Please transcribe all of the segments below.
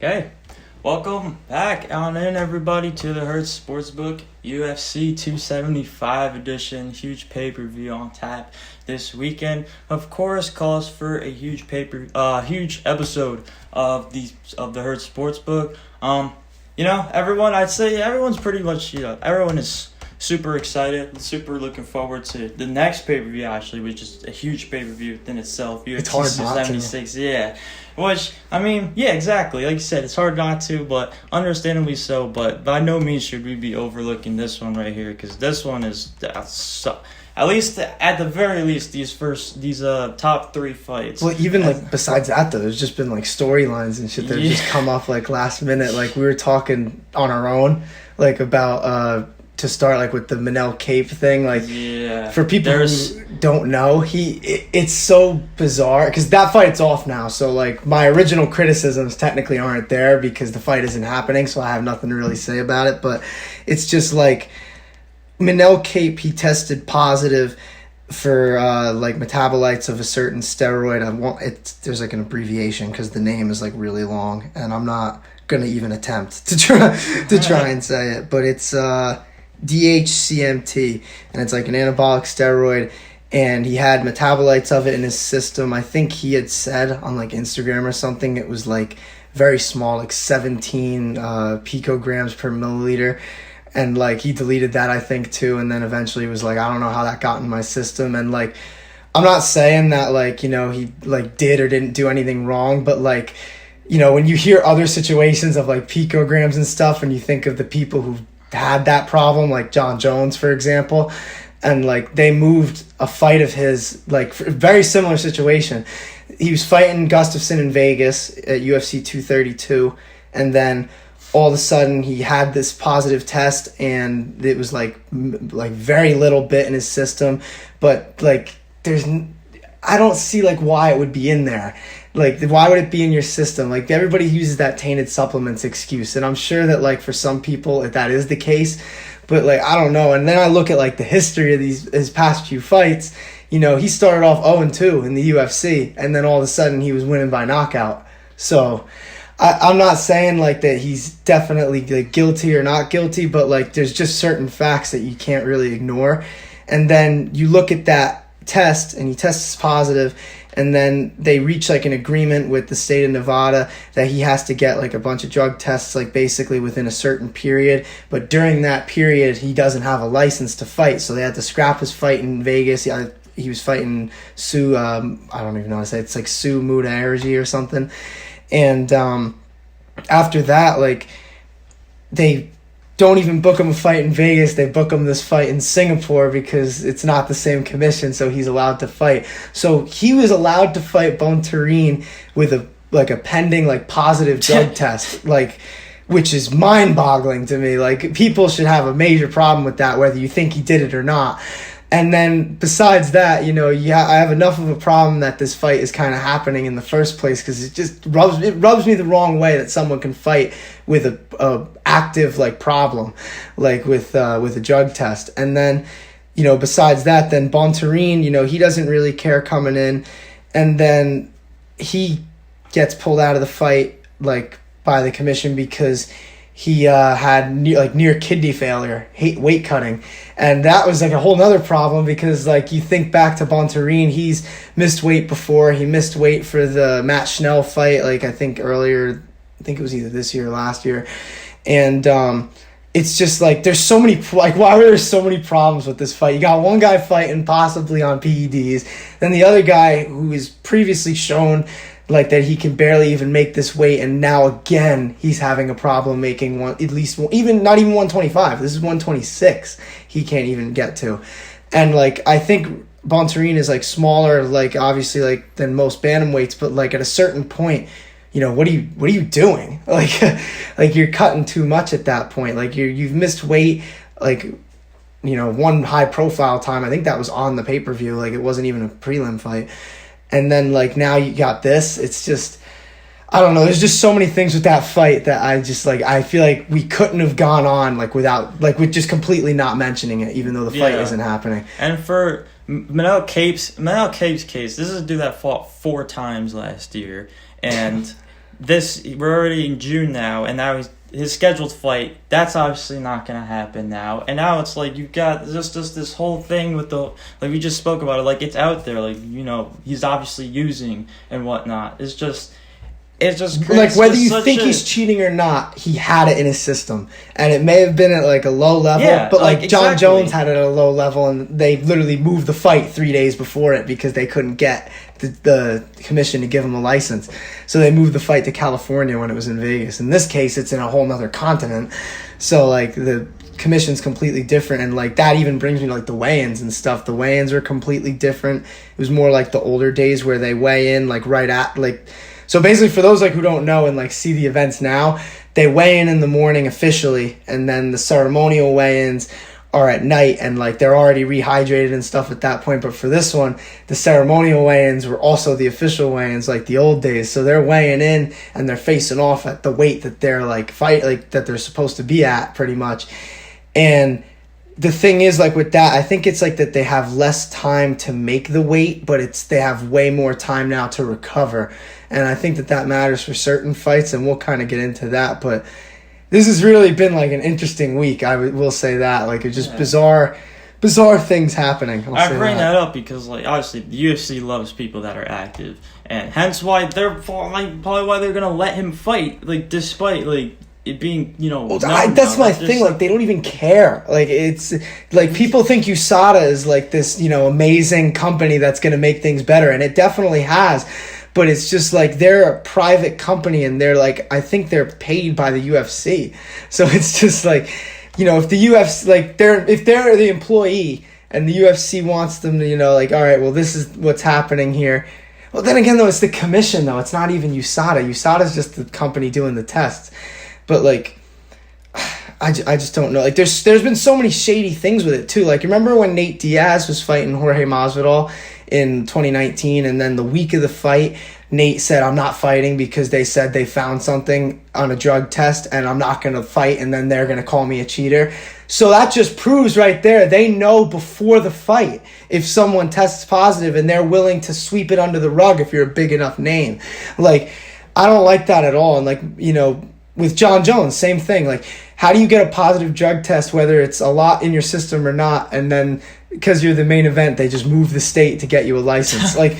Okay, welcome back on in, everybody, to the Hurt Sportsbook UFC 275 edition. Huge pay-per-view on tap this weekend. Of course, calls for a huge huge episode of the Hurt Sportsbook. I'd say everyone's pretty much, everyone is super excited, super looking forward to the next pay-per-view, actually, which is a huge pay-per-view within itself. UFC It's hard not 276, to. Yeah. Which, exactly. Like you said, it's hard not to, but understandably so. But by no means should we be overlooking this one right here, because this one is, at least, at the very least, these top three fights. Well, even besides that, though, there's just been storylines and shit that have just come up last minute. Like we were talking on our own, about to start with the Manel Kape thing. For people who don't know, it's so bizarre because that fight's off now. So my original criticisms technically aren't there because the fight isn't happening. So I have nothing to really say about it. But it's just Manel Kape, he tested positive for metabolites of a certain steroid. There's an abbreviation because the name is really long, and I'm not gonna even attempt to try and say it. But it's DHCMT, and it's an anabolic steroid, and he had metabolites of it in his system. I think he had said on Instagram or something it was very small, 17 picograms per milliliter, and he deleted that, I think, too, and then eventually was I don't know how that got in my system. And I'm not saying that he did or didn't do anything wrong, but when you hear other situations of picograms and stuff, and you think of the people who had that problem, like John Jones, for example, and they moved a fight of his, very similar situation. He was fighting Gustafsson in Vegas at UFC 232, and then all of a sudden he had this positive test, and it was very little bit in his system, but I don't see why it would be in there. Why would it be in your system? Everybody uses that tainted supplements excuse, and I'm sure that for some people that is the case, but I don't know. And then I look at the history of his past few fights. He started off 0-2 in the UFC, and then all of a sudden he was winning by knockout. So I'm not saying that he's definitely guilty or not guilty, but there's just certain facts that you can't really ignore. And then you look at that test, and he tests positive, and then they reach an agreement with the state of Nevada that he has to get a bunch of drug tests basically within a certain period. But during that period, he doesn't have a license to fight, so they had to scrap his fight in Vegas. He was fighting Sue, I don't even know how to say it. It's Sue Mudaerji or something. And after that, they don't even book him a fight in Vegas. They book him this fight in Singapore because it's not the same commission, so he's allowed to fight. So he was allowed to fight Bontarine with a pending positive drug test, which is mind-boggling to me. People should have a major problem with that, whether you think he did it or not. And then besides that, I have enough of a problem that this fight is kind of happening in the first place because it just rubs me the wrong way that someone can fight with a active problem with a drug test. And then besides that, then Bontarine, he doesn't really care coming in, and then he gets pulled out of the fight by the commission because he had near kidney failure, weight cutting. And that was a whole nother problem because you think back to Bontarine, he's missed weight before. He missed weight for the Matt Schnell fight, I think earlier, I think it was either this year or last year. And it's just there's so many, why were there so many problems with this fight? You got one guy fighting possibly on PEDs, then the other guy who is previously shown that he can barely even make this weight, and now again he's having a problem making not even 125. This is 126 he can't even get to. And I think Bontarine is smaller, obviously than most bantamweights, but at a certain point, what are you doing? You're cutting too much at that point. You've missed weight, one high profile time, I think that was on the pay-per-view, it wasn't even a prelim fight. And then now you got this. It's just, I don't know. There's just so many things with that fight that I just I feel we couldn't have gone on without with just completely not mentioning it, even though the fight isn't happening. And for Manel Kape's case, this is a dude that fought 4 times last year, and we're already in June now, and now his scheduled fight, that's obviously not going to happen now. And now it's like you've got just this whole thing with the, like we just spoke about it, like it's out there, like, you know, he's obviously using and whatnot. It's just like whether you think he's cheating or not, he had it in his system, and it may have been at like a low level, but like John Jones had it at a low level, and they literally moved the fight 3 days before it because they couldn't get the commission to give him a license, so they moved the fight to California when it was in Vegas. In this case, it's in a whole nother continent, so like the commission's completely different, and like that even brings me to like the weigh-ins and stuff. The weigh-ins were completely different. It was more like the older days where they weigh in like right at like. So basically, for those like who don't know and like see the events now, they weigh in the morning officially, and then the ceremonial weigh-ins are at night, and like they're already rehydrated and stuff at that point. But for this one, the ceremonial weigh-ins were also the official weigh-ins like the old days. So they're weighing in and they're facing off at the weight that they're like that they're supposed to be at pretty much. And the thing is, like with that, I think it's like that they have less time to make the weight, but they have way more time now to recover. And I think that matters for certain fights, and we'll kind of get into that. But this has really been like an interesting week. Will say that. Like it's just bizarre things happening. I bring that up because like obviously the UFC loves people that are active, and hence why they're like probably why they're gonna let him fight, like despite like it being, you know. Well, that's my thing. Like they don't even care. Like it's like people think USADA is like this, you know, amazing company that's gonna make things better, and it definitely has. But it's just like they're a private company, and they're like, I think they're paid by the UFC. So it's just like, you know, if the UFC, like if they're the employee and the UFC wants them to, you know, like, all right, well, this is what's happening here. Well, then again, though, it's the commission, though. It's not even USADA. USADA is just the company doing the tests. But like, I just don't know. Like there's been so many shady things with it too. Like remember when Nate Diaz was fighting Jorge Masvidal in 2019, and then the week of the fight, Nate said, I'm not fighting because they said they found something on a drug test and I'm not going to fight, and then they're going to call me a cheater. So that just proves right there, they know before the fight if someone tests positive, and they're willing to sweep it under the rug if you're a big enough name. Like, I don't like that at all. And like, you know, with John Jones, same thing. Like, how do you get a positive drug test, whether it's a lot in your system or not, and then because you're the main event, they just move the state to get you a license? Like,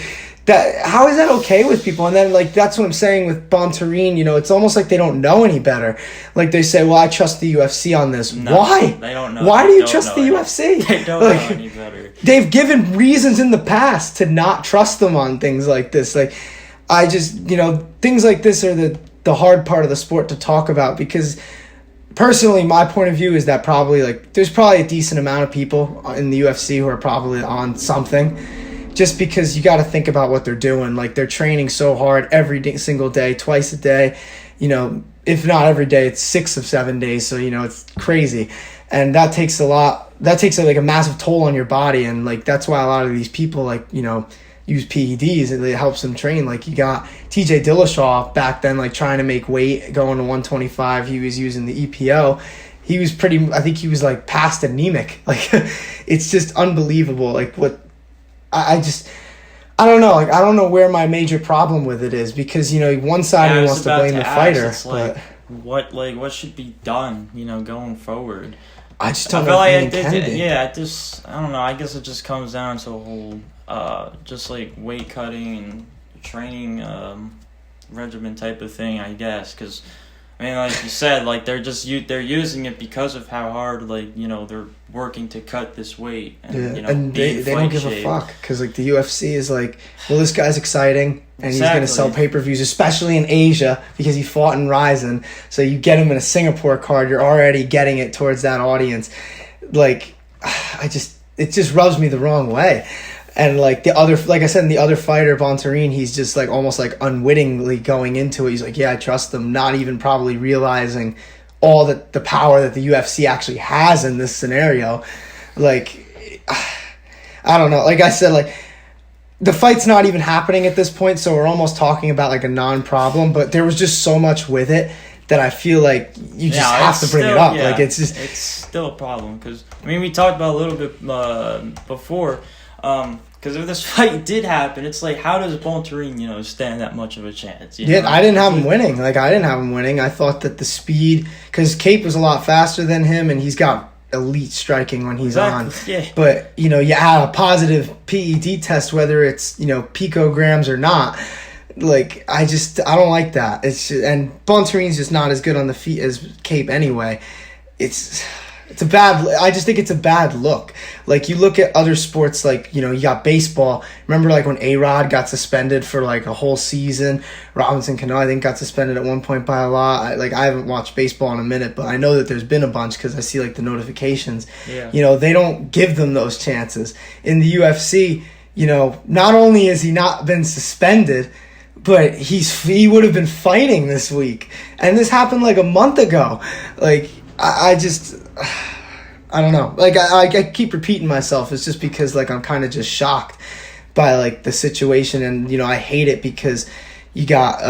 that, how is that okay with people? And then, like, that's what I'm saying with Bontarine, you know, it's almost like they don't know any better. Like, they say, well, I trust the UFC on this. No, why? They don't know. Why do you trust the UFC? They don't like, know any better. They've given reasons in the past to not trust them on things like this. Like, I just, you know, things like this are the hard part of the sport to talk about, because personally, my point of view is that probably like there's probably a decent amount of people in the UFC who are probably on something, just because you got to think about what they're doing. Like they're training so hard every single day, twice a day, you know, if not every day, it's 6 of 7 days. So, you know, it's crazy. And that takes like a massive toll on your body. And like, that's why a lot of these people, like, you know, use PEDs, and it helps them train. Like you got TJ Dillashaw back then, like trying to make weight, going to 125. He was using the EPO. He was I think he was like past anemic. Like it's just unbelievable. Like what I don't know. Like I don't know where my major problem with it is, because, you know, one side wants to blame the fighter. Like, what should be done, you know, going forward? I just don't know. I don't know. I guess it just comes down to a whole just like weight cutting and training regimen type of thing, I guess. Because I mean, like you said, like they're using it because of how hard, like, you know, they're working to cut this weight, and you know, and they don't give a fuck, because like the UFC is like, well, this guy's exciting, and he's going to sell pay-per-views, especially in Asia, because he fought in Ryzen. So you get him in a Singapore card, you're already getting it towards that audience. Like, it just rubs me the wrong way. And like I said, the other fighter, Bontarine, he's just like almost like unwittingly going into it. He's like, yeah, I trust them, not even probably realizing all the power that the UFC actually has in this scenario. Like, I don't know. Like I said, like the fight's not even happening at this point, so we're almost talking about like a non-problem. But there was just so much with it that I feel like you just have to bring it up. Yeah, like it's still a problem, because I mean, we talked about a little bit before. Because if this fight did happen, it's like, how does Bontarine, stand that much of a chance? I didn't have him winning. I thought that the speed, because Kape was a lot faster than him, and he's got elite striking when he's on. Yeah. But, you add a positive PED test, whether it's, picograms or not. Like, I don't like that. And Bontarine's just not as good on the feet as Kape anyway. I just think it's a bad look. Like, you look at other sports, like, you got baseball. Remember, like, when A-Rod got suspended for, like, a whole season? Robinson Cano, I think, got suspended at one point by a lot. I haven't watched baseball in a minute, but I know that there's been a bunch because I see, like, the notifications. Yeah. They don't give them those chances. In the UFC, not only has he not been suspended, but he would have been fighting this week. And this happened, like, a month ago. Like, I don't know. Like, I keep repeating myself. It's just because, like, I'm kind of just shocked by, like, the situation. And, I hate it because you got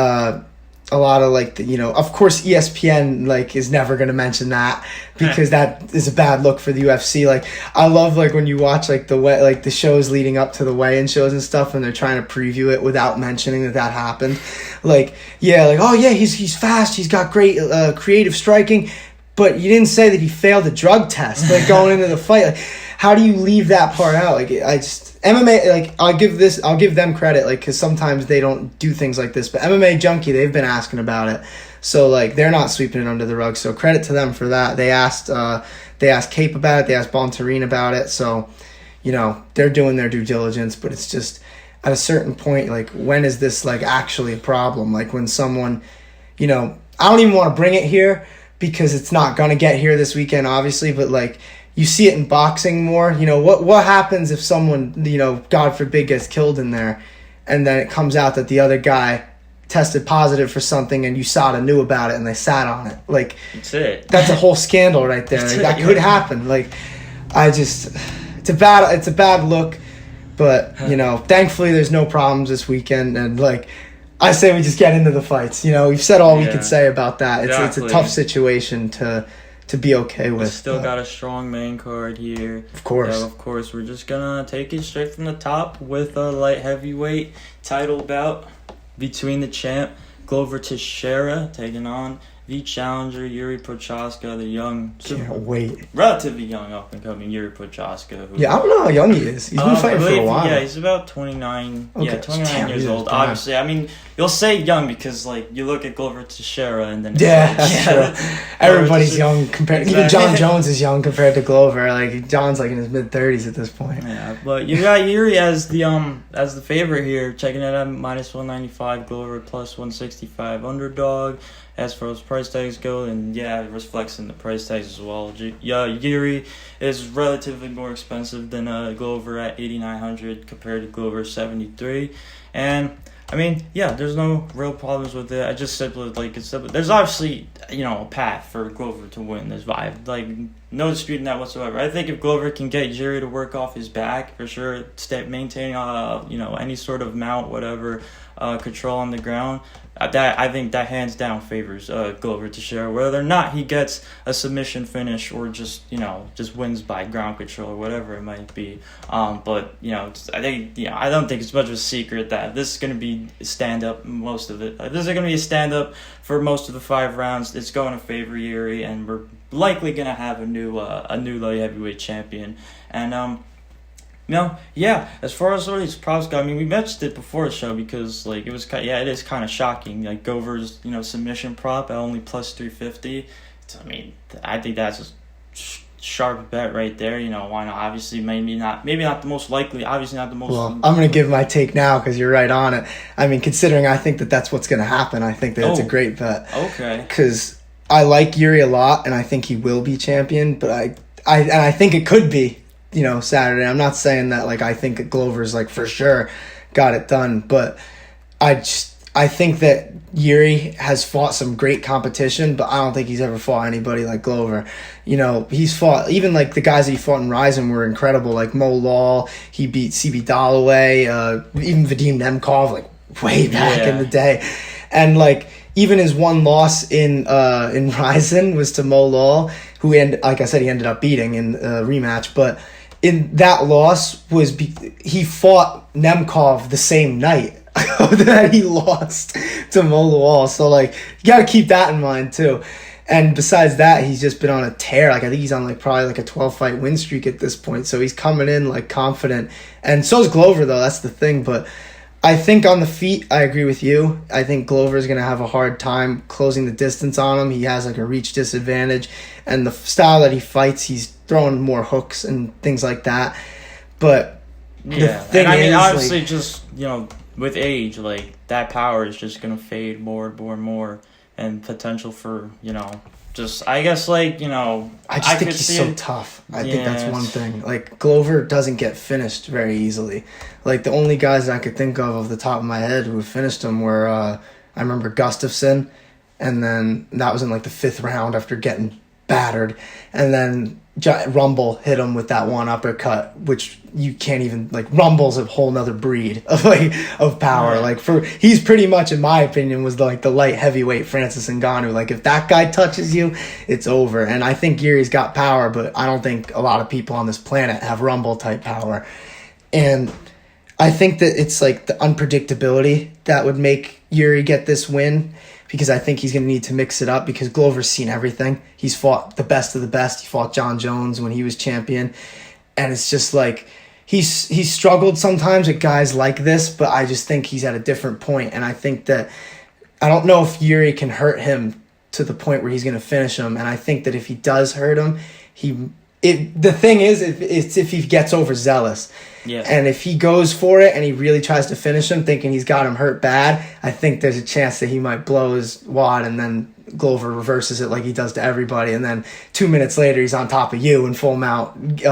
a lot of, like, of course ESPN, like, is never going to mention that because that is a bad look for the UFC. Like, I love, like, when you watch, like, the shows leading up to the weigh-in shows and stuff, and they're trying to preview it without mentioning that happened. Like, yeah, like, oh, yeah, he's fast. He's got great creative striking. But you didn't say that he failed a drug test, like, going into the fight. Like, how do you leave that part out? Like, MMA, like, I'll give them credit, like, because sometimes they don't do things like this. But MMA Junkie, they've been asking about it, so, like, they're not sweeping it under the rug. So credit to them for that. They asked Kape about it. They asked Bontarine about it. So, they're doing their due diligence. But it's just at a certain point, like, when is this, like, actually a problem? Like, when someone, I don't even want to bring it here, because it's not going to get here this weekend, obviously, but, like, you see it in boxing more. What happens if someone, God forbid, gets killed in there, and then it comes out that the other guy tested positive for something and USADA knew about it and they sat on it? Like, that's a whole scandal right there. Like, that could happen. Like, it's a bad look, but, thankfully there's no problems this weekend, and, like, I say we just get into the fights. We've said all we could say about that. It's a tough situation to be okay with. We still got a strong main card here. Of course. Of course, we're just going to take it straight from the top with a light heavyweight title bout between the champ, Glover Teixeira, taking on the challenger, Yuri Prochaska, the young, relatively young, up-and-coming Yuri Prochaska. I don't know how young he is. He's been fighting for a while. Yeah, he's about 29. Okay. Yeah, 29 years old. Damn. Obviously, I mean, you'll say young because, like, you look at Glover Teixeira and then... That's true. Everybody's young compared... Even John Jones is young compared to Glover. Like, John's, like, in his mid-30s at this point. Yeah, but you got Yuri as the favorite here, checking it at minus 195, Glover plus 165 underdog. As far as price tags go, and it reflects in the price tags as well. Yuri is relatively more expensive than Glover at $8,900 compared to Glover $73, and I mean, there's no real problems with it. I just simply there's obviously a path for Glover to win this vibe. Like, no disputing that whatsoever. I think if Glover can get Yuri to work off his back for sure, maintaining any sort of mount, whatever, control on the ground. I think that hands down favors Glover Teixeira, whether or not he gets a submission finish or just wins by ground control or whatever it might be. But I think I don't think it's much of a secret that this is going to be stand up most of it. This is going to be a stand up for most of the 5 rounds. It's going to favor Yuri, and we're likely going to have a new light heavyweight champion. And as far as these props go, I mean, we mentioned it before the show because, like, it is kind of shocking. Like, Glover's, submission prop at only plus 350. I mean, I think that's a sharp bet right there. Why not? Obviously, maybe not the most likely, obviously not the most... Well, I'm going to give my take now because you're right on it. I mean, considering I think that that's what's going to happen, I think that it's a great bet. Okay. Because I like Yuri a lot, and I think he will be champion, but I think it could be, Saturday. I'm not saying that, like, I think Glover's, like, for sure got it done, but I think that Yuri has fought some great competition, but I don't think he's ever fought anybody like Glover. He's fought, even, like, the guys that he fought in Ryzen were incredible, like Mo Law, he beat CB Dollaway, even Vadim Nemkov, like, way back in the day. And, like, even his one loss in Ryzen was to Mo Law, who, like I said, he ended up beating in a rematch, but in that loss was he fought Nemkov the same night that he lost to Molawal. So, like, you got to keep that in mind, too. And besides that, he's just been on a tear. Like, I think he's on, like, probably, like, a 12-fight win streak at this point. So he's coming in, like, confident. And so is Glover, though. That's the thing. But I think on the feet, I agree with you. I think Glover's going to have a hard time closing the distance on him. He has, like, a reach disadvantage. And the style that he fights, he's throwing more hooks and things like that. But the thing and I mean, is, obviously, like, just, you know, with age, like, that power is just going to fade more and more. And potential for, you know, just, I guess, like, you know, I just think he's so tough. I think that's one thing. Like, Glover doesn't get finished very easily. Like, the only guys I could think of off the top of my head who have finished him were, I remember Gustafsson, and then that was in, like, the 5th round after getting battered. And then Rumble hit him with that one uppercut, which you can't even, like, Rumble's a whole nother breed of, like, of power. Like, he's pretty much, in my opinion, was like the light heavyweight Francis Ngannou. Like, if that guy touches you, it's over. And I think Yuri's got power, but I don't think a lot of people on this planet have Rumble type power. And I think that it's like the unpredictability that would make Yuri get this win, because I think he's going to need to mix it up, because Glover's seen everything. He's fought the best of the best. He fought John Jones when he was champion. And it's just like, he's struggled sometimes with guys like this, but I just think he's at a different point. And I think that, I don't know if Yuri can hurt him to the point where he's going to finish him. And I think that if he does hurt him, the thing is, it's if he gets overzealous. Yeah. And if he goes for it and he really tries to finish him thinking he's got him hurt bad, I think there's a chance that he might blow his wad, and then Glover reverses it like he does to everybody. And then 2 minutes later, he's on top of you in full mount,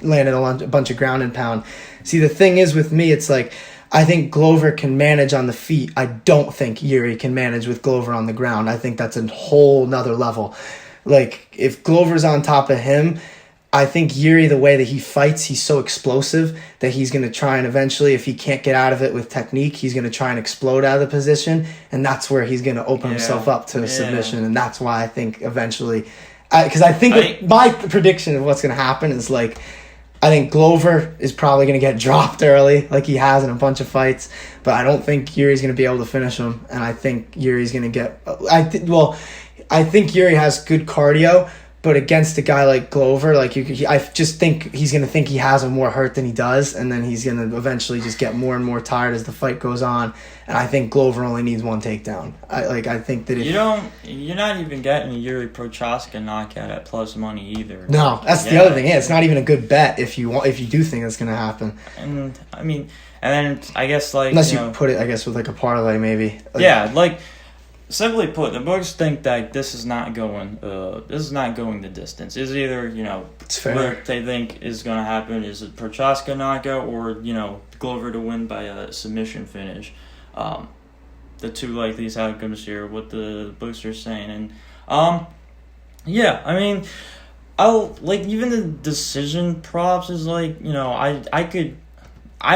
landing a bunch of ground and pound. See, the thing is with me, it's like, I think Glover can manage on the feet. I don't think Yuri can manage with Glover on the ground. I think that's a whole nother level. Like, if Glover's on top of him, I think Yuri, the way that he fights, he's so explosive that he's going to try and eventually, if he can't get out of it with technique, he's going to try and explode out of the position. And that's where he's going to open himself up to a submission. And that's why I think eventually, because I think my prediction of what's going to happen is, like, I think Glover is probably going to get dropped early, like he has in a bunch of fights. But I don't think Yuri's going to be able to finish him. And I think Yuri's going to get, I think Yuri has good cardio. But against a guy like Glover, like I just think he's going to think he has him more hurt than he does, and then he's going to eventually just get more and more tired as the fight goes on. And I think Glover only needs one takedown. I think that if you're not even getting a Yuri Prochazka knockout at plus money either. No, that's the other thing. Yeah, it's not even a good bet if you do think that's going to happen. And I mean, and then I guess, like, unless you put it, I guess, with like a parlay maybe. Simply put, the books think that this is not going the distance. It's either, you know, what they think is going to happen is a Prochazka knockout, or, you know, Glover to win by a submission finish. The two likeliest outcomes here, what the books are saying. And yeah, I mean, even the decision props is, like, you know, I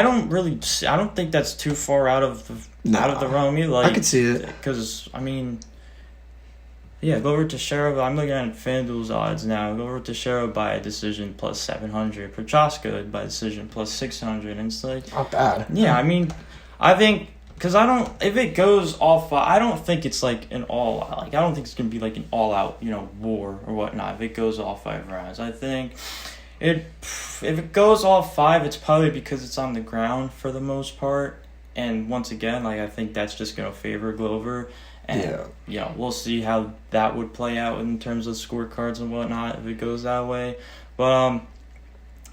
don't think that's too far out of the realm either. Like, I could see it. Because, I mean, yeah, Glover Teixeira, I'm looking at FanDuel's odds now. Glover Teixeira by a decision plus 700. Prochazka by decision plus 600. And it's like, not bad. Yeah, I mean, I think, because if it goes all five, I don't think it's like an all out. Like, I don't think it's going to be like an all out, you know, war or whatnot if it goes all 5 rounds. I think if it goes all 5, it's probably because it's on the ground for the most part. And once again, like, I think that's just going to favor Glover. And, you know, we'll see how that would play out in terms of scorecards and whatnot if it goes that way. But,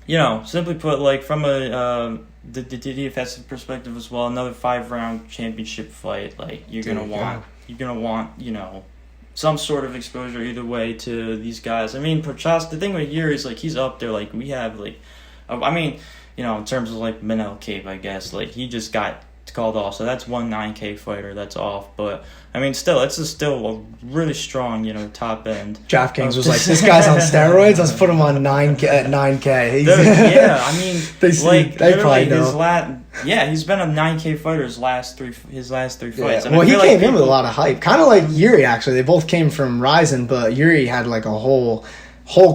you know, simply put, like, from the defensive perspective as well, another 5-round championship fight, like, you're going to want, you know, some sort of exposure either way to these guys. I mean, Prochazka, the thing with Yuri is, like, he's up there. Like, we have, like, I mean, you know, in terms of, like, Manel Kape, I guess, like, he just got called off, so that's one 9K fighter that's off. But I mean, still, it's still a really strong, you know, top end. DraftKings was like, this guy's on steroids. Let's put him on 9K at 9K. Yeah, I mean, they probably know. He's been a 9K fighter his last three fights. And well, he came in with a lot of hype, kind of like Yuri. Actually, they both came from Ryzen, but Yuri had like a whole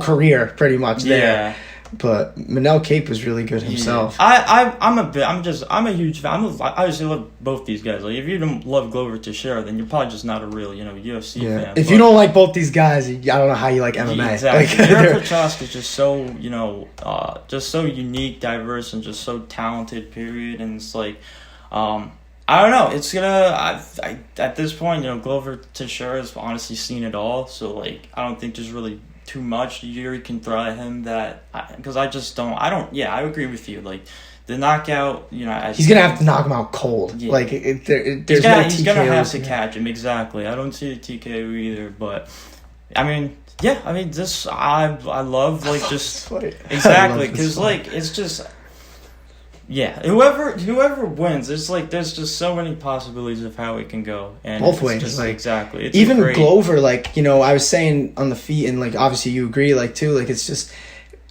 career pretty much there. But Manel Kape was really good himself. I'm a huge fan. I obviously love both these guys. Like, if you don't love Glover Teixeira, then you're probably just not a real, UFC fan. If you don't like both these guys, I don't know how you like MMA. Yeah, exactly. Yuri Prochazka is just so, just so unique, diverse, and just so talented, period. And it's like, I don't know. It's gonna. At this point, Glover Teixeira has honestly seen it all. So, like, I don't think there's really too much Yuri can throw at him because I just don't. I agree with you. Like, the knockout, he's gonna have to knock him out cold. Yeah. Like, there's he's gonna have to catch him. Exactly. I don't see a TKO either, but I mean, this I love, like, just exactly, because, like, it's just. Yeah, whoever wins, there's just so many possibilities of how it can go, and both ways. Just, like, exactly, it's even Glover, like, I was saying on the feet, and, like, obviously you agree, like, too, like, it's just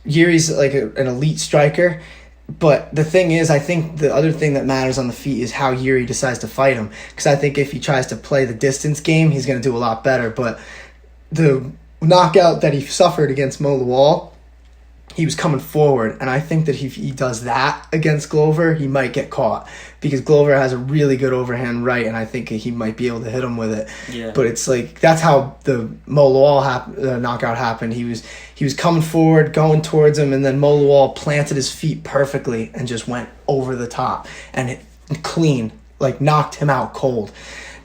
Yuri's like an elite striker, but the thing is, I think the other thing that matters on the feet is how Yuri decides to fight him, because I think if he tries to play the distance game, he's going to do a lot better. But the knockout that he suffered against Mo Lawal, he was coming forward, and I think that if he does that against Glover, he might get caught, because Glover has a really good overhand right, and I think he might be able to hit him with it. Yeah. But it's like, that's how the Mo Lawal knockout happened. He was coming forward, going towards him, and then Mo Lawal planted his feet perfectly and just went over the top and clean, like, knocked him out cold.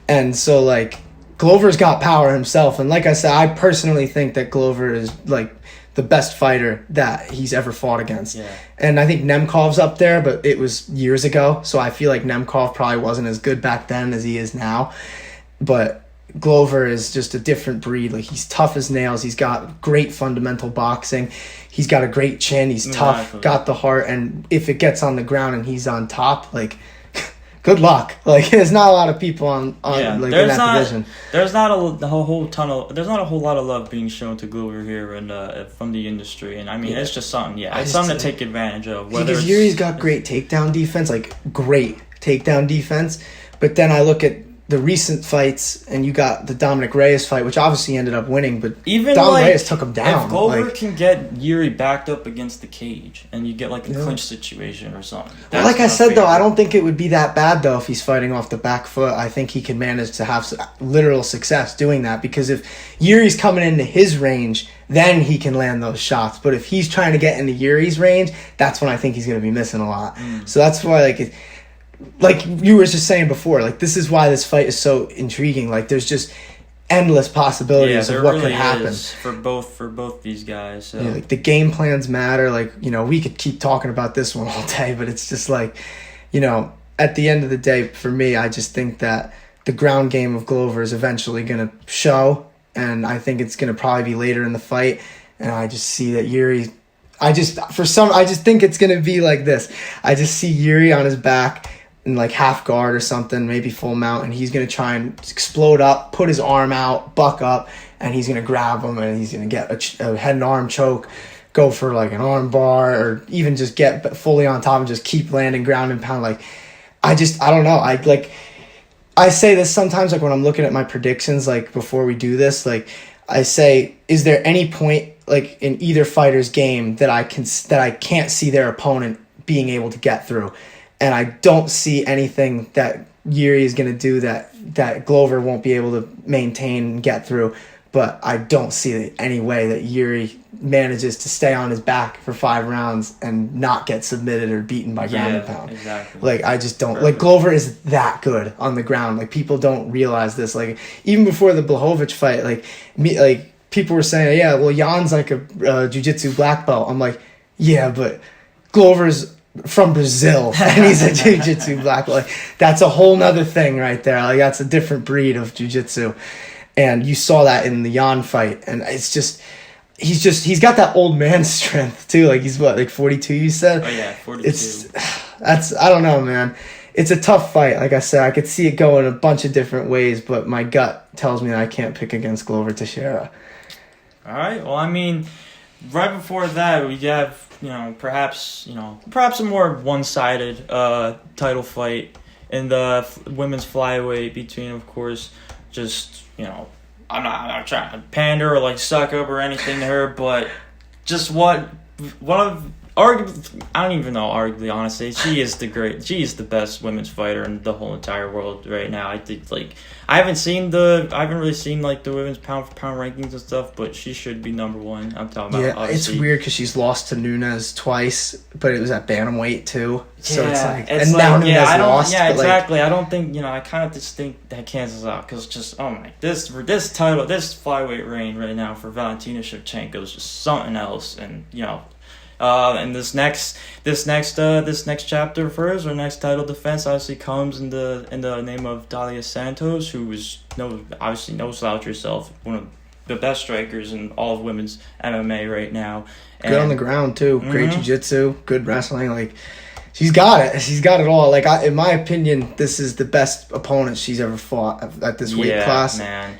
And so, like, Glover's got power himself, and like I said, I personally think that Glover is, like, the best fighter that he's ever fought against. Yeah. And I think Nemkov's up there, but it was years ago, so I feel like Nemkov probably wasn't as good back then as he is now. But Glover is just a different breed. Like, he's tough as nails. He's got great fundamental boxing. He's got a great chin. He's tough, got the heart, and if it gets on the ground and he's on top, like, good luck. Like, there's not a lot of people in that division. There's not a whole lot of love being shown to Glover here and from the industry, and I mean, it's just something. Yeah, it's something to take advantage of. Because Yuri's got great takedown defense, like, great takedown defense, but then I look at the recent fights, and you got the Dominic Reyes fight, which obviously ended up winning, but even Reyes took him down. If Glover can get Yuri backed up against the cage, and you get, like, a clinch situation or something. Well, like I said, though, I don't think it would be that bad, though, if he's fighting off the back foot. I think he can manage to have literal success doing that, because if Yuri's coming into his range, then he can land those shots. But if he's trying to get into Yuri's range, that's when I think he's going to be missing a lot. So that's why, like you were just saying before, like, this is why this fight is so intriguing. Like, there's just endless possibilities of what could happen is for both these guys. So. Yeah, like, the game plans matter. Like, we could keep talking about this one all day, but it's just like, at the end of the day, for me, I just think that the ground game of Glover is eventually going to show, and I think it's going to probably be later in the fight. And I just see that Yuri, I just think it's going to be like this. I just see Yuri on his back in, like, half guard or something, maybe full mount, and he's going to try and explode up, put his arm out, buck up, and he's going to grab him, and he's going to get a head and arm choke, go for, like, an arm bar, or even just get fully on top and just keep landing ground and pound. Like, I don't know. I say this sometimes, like, when I'm looking at my predictions, like, before we do this, like, I say, is there any point, like, in either fighter's game that I can't see their opponent being able to get through? And I don't see anything that Yuri is going to do that Glover won't be able to maintain and get through. But I don't see any way that Yuri manages to stay on his back for 5 rounds and not get submitted or beaten by ground and pound. Exactly. Like, I just don't. Like, Glover is that good on the ground. Like, people don't realize this. Like, even before the Blachowicz fight, people were saying, yeah, well, Jan's like a jiu-jitsu black belt. I'm like, yeah, but Glover's from Brazil and he's a jiu-jitsu black belt. Like, that's a whole nother thing right there. Like, that's a different breed of jiu-jitsu, and you saw that in the Jan fight. And it's just he's got that old man strength too. Like, he's what, like 42, you said? Oh yeah, 42. I don't know, man. It's a tough fight. Like I said, I could see it going a bunch of different ways, but my gut tells me that I can't pick against Glover Teixeira. All right. Well, I mean, right before that, we have, perhaps a more one-sided title fight in the women's flyweight between, of course, just, I'm not trying to pander or, like, suck up or anything to her, but just what arguably, I don't even know, arguably, honestly, she is the best women's fighter in the whole entire world right now. I think, like, I haven't really seen, like, the women's pound for pound rankings and stuff, but she should be number one. I'm talking about, obviously. It's weird because she's lost to Nunes twice, but it was at bantamweight too. So Yeah, it's like, it's and like, now Nunes I don't, lost. yeah, but exactly. I don't think, I kind of just think that cancels out because just, oh my, this flyweight reign right now for Valentina Shevchenko is just something else, and and this next chapter for hers, or next title defense, obviously comes in the name of Talia Santos, who is obviously no slouch herself, one of the best strikers in all of women's MMA right now. Good on the ground too. Great jiu-jitsu, good wrestling. Like, she's got it. She's got it all. Like, in my opinion, this is the best opponent she's ever fought at this weight class. Man.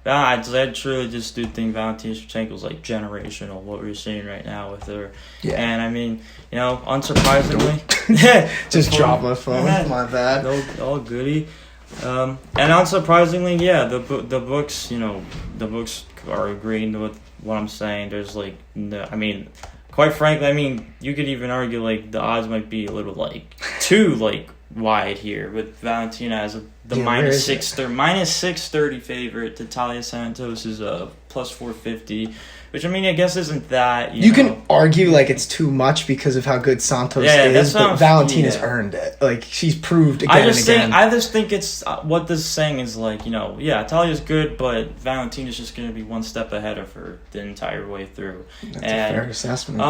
I truly just do think Valentina Shevchenko is like generational. What we're seeing right now with her. Yeah. And I mean, unsurprisingly, just drop my phone. My bad. All goody. And unsurprisingly, the books are agreeing with what I'm saying. There's like, quite frankly, you could even argue like the odds might be a little like too like wide here with Valentina as the minus 630 favorite to Talia Santos is plus 450. Which, I guess isn't that, you can argue, like, it's too much because of how good Santos is, but Valentina's earned it. Like, she's proved again and again. I just think it's, what this saying is like, Talia's good, but Valentina's just going to be one step ahead of her the entire way through. That's a fair assessment.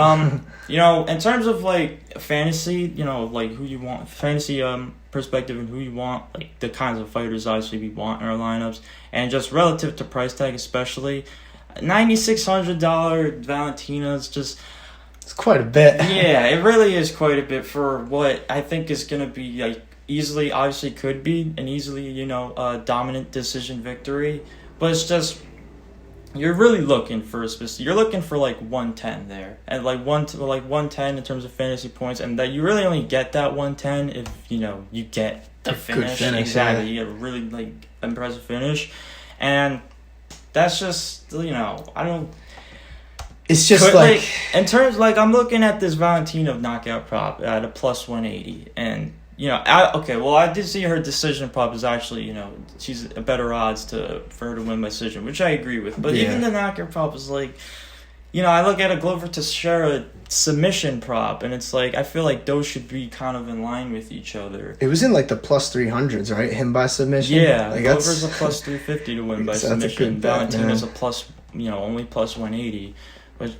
In terms of, like, fantasy, like, who you want, fantasy perspective and who you want, like, the kinds of fighters, obviously, we want in our lineups, and just relative to price tag especially, $9,600 Valentina's just... It's quite a bit. Yeah, it really is quite a bit for what I think is going to be like easily, obviously could be an easily, dominant decision victory. But it's just, you're really looking for you're looking for like 110 there. And like 110 in terms of fantasy points. And that you really only get that 110 if, you get the finish. Good finish. Exactly. Yeah. You get a really like impressive finish. And that's just, I don't... It's just like... in terms, like, I'm looking at this Valentina knockout prop at a plus 180. And, I did see her decision prop is actually, she's a better odds for her to win by decision, which I agree with. But even the knockout prop is like... I look at a Glover Teixeira submission prop, and it's like, I feel like those should be kind of in line with each other. It was in like the plus 300s, right? Him by submission? Yeah, like Glover's a plus 350 to win by submission. Valentina's a plus, only plus 180. But,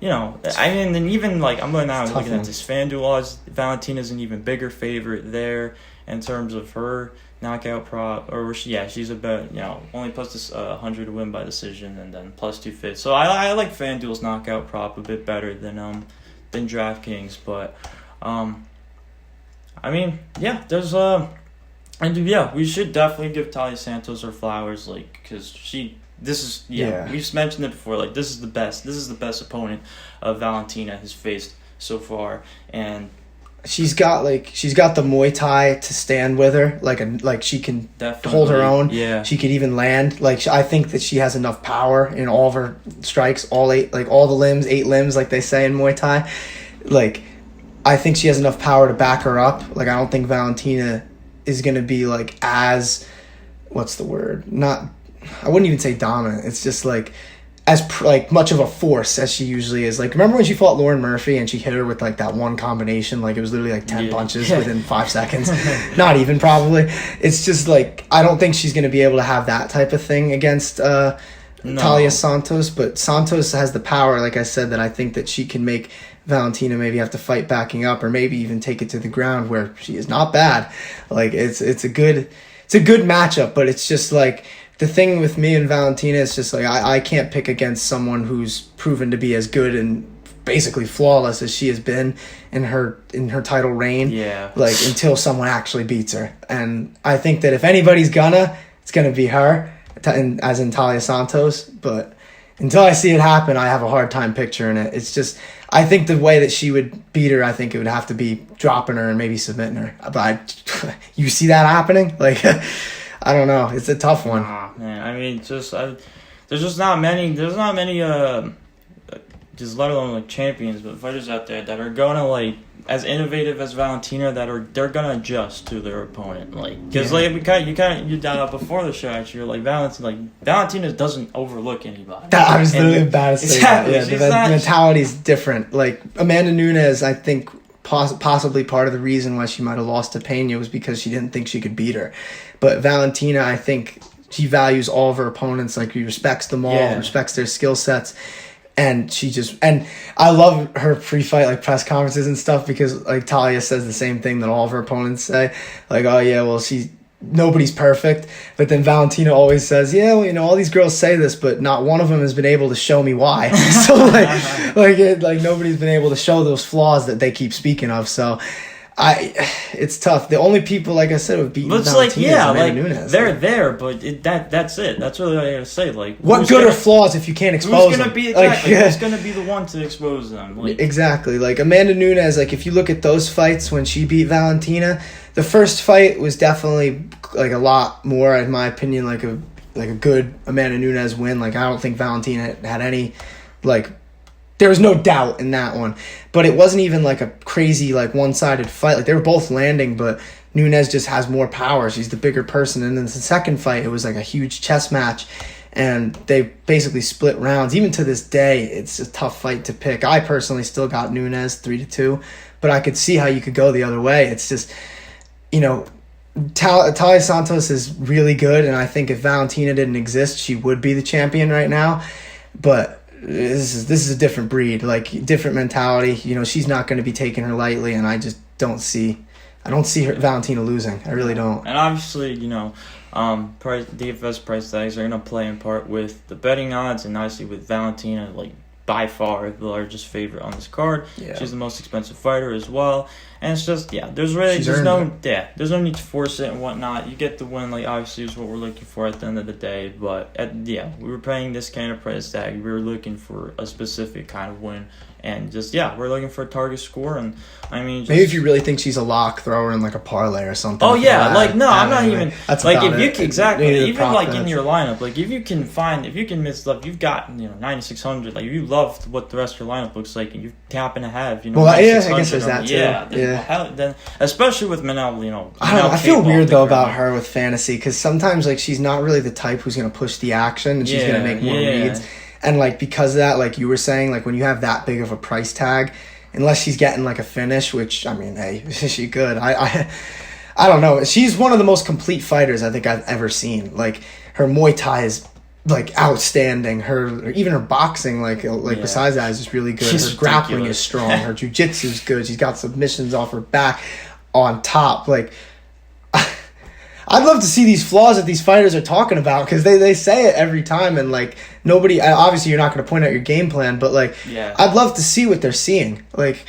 and even like, I'm looking at this FanDuel odds. Valentina's an even bigger favorite there in terms of her knockout prop, she's about only plus this 100 to win by decision, and then plus 250. So I like FanDuel's knockout prop a bit better than DraftKings, but we should definitely give Talia Santos her flowers, like, because we've mentioned it before, like, this is the best opponent Valentina has faced so far, and she's got the Muay Thai to stand with her, like she can hold her own. Yeah, she could even land. Like, I think that she has enough power in all of her strikes, all the limbs, 8 limbs, like they say in Muay Thai. Like, I think she has enough power to back her up. Like, I don't think Valentina is gonna be like as, what's the word? I wouldn't even say dominant. It's just like as much of a force as she usually is. Like, remember when she fought Lauren Murphy and she hit her with like that one combination? Like, it was literally like 10 punches within 5 seconds. Not even, probably. It's just like, I don't think she's going to be able to have that type of thing against Talia Santos. But Santos has the power, like I said, that I think that she can make Valentina maybe have to fight backing up, or maybe even take it to the ground, where she is not bad. Like, it's a good matchup, but it's just like, the thing with me and Valentina is just like, I can't pick against someone who's proven to be as good and basically flawless as she has been in her title reign. Yeah. Like, until someone actually beats her. And I think that if anybody's it's gonna be her, as in Talia Santos. But until I see it happen, I have a hard time picturing it. It's just, I think the way that she would beat her, I think it would have to be dropping her and maybe submitting her. But you see that happening? Like, I don't know. It's a tough one. Man. There's just not many just let alone like champions, but fighters out there that are gonna like as innovative as Valentina, they're gonna adjust to their opponent, like because like you before the show actually, you're like Valentina doesn't overlook anybody. I was literally about to say exactly, that. Yeah, the mentality's different. Like Amanda Nunes, I think possibly part of the reason why she might have lost to Pena was because she didn't think she could beat her, but Valentina, I think she values all of her opponents. Like, she respects them all, respects their skill sets. And I love her pre-fight, like, press conferences and stuff, because, like, Talia says the same thing that all of her opponents say. Like, oh, yeah, well, nobody's perfect. But then Valentina always says, yeah, well, all these girls say this, but not one of them has been able to show me why. So, like nobody's been able to show those flaws that they keep speaking of. So, it's tough. The only people, like I said, who have beaten Valentina is Amanda Nunes. They're there, but that's it. That's really what I gotta say. Like, what good are flaws if you can't expose them? Who's gonna be the one to expose them? Like, exactly. Like Amanda Nunes. Like, if you look at those fights when she beat Valentina, the first fight was definitely like a lot more, in my opinion, like a good Amanda Nunes win. Like, I don't think Valentina had any there was no doubt in that one. But it wasn't even like a crazy, like, one-sided fight. Like, they were both landing, but Nunes just has more power. She's the bigger person. And then the second fight, it was like a huge chess match. And they basically split rounds. Even to this day, it's a tough fight to pick. I personally still got Nunes 3-2. But I could see how you could go the other way. It's just, Talia Santos is really good. And I think if Valentina didn't exist, she would be the champion right now. But this is a different breed, like, different mentality. She's not going to be taking her lightly, and I just don't see her Valentina losing. I really don't. And obviously, DFS price tags are going to play in part with the betting odds, and obviously with Valentina, like, by far the largest favorite on this card. Yeah. She's the most expensive fighter as well. And it's just, there's no need to force it and whatnot. You get the win, like, obviously is what we're looking for at the end of the day. But, we were paying this kind of price tag. We were looking for a specific kind of win. And just, we're looking for a target score. And, I mean, maybe if you really think she's a lock, throw her in, like, a parlay or something. Oh, yeah. I'm not even. That's like, if you it. can, exactly. Even, like, in your lineup. Like, if you can miss stuff, you've got, 9,600. Like, if you love what the rest of your lineup looks like, and you happen to have, well, I guess there's that, too. Then, especially with Manel, I feel weird though about her with fantasy, because sometimes, like, she's not really the type who's going to push the action, and she's going to make more reads. And, like, because of that, like you were saying, like, when you have that big of a price tag, unless she's getting, like, a finish, which, I mean, hey, she could. I don't know. She's one of the most complete fighters I think I've ever seen. Like, her Muay Thai is, like, outstanding. Even her boxing, besides that, is just really good. Her grappling is strong. Her jiu-jitsu is good. She's got submissions off her back on top. Like, I'd love to see these flaws that these fighters are talking about, because they say it every time, and, like, nobody, obviously you're not going to point out your game plan, but, like, I'd love to see what they're seeing. Like,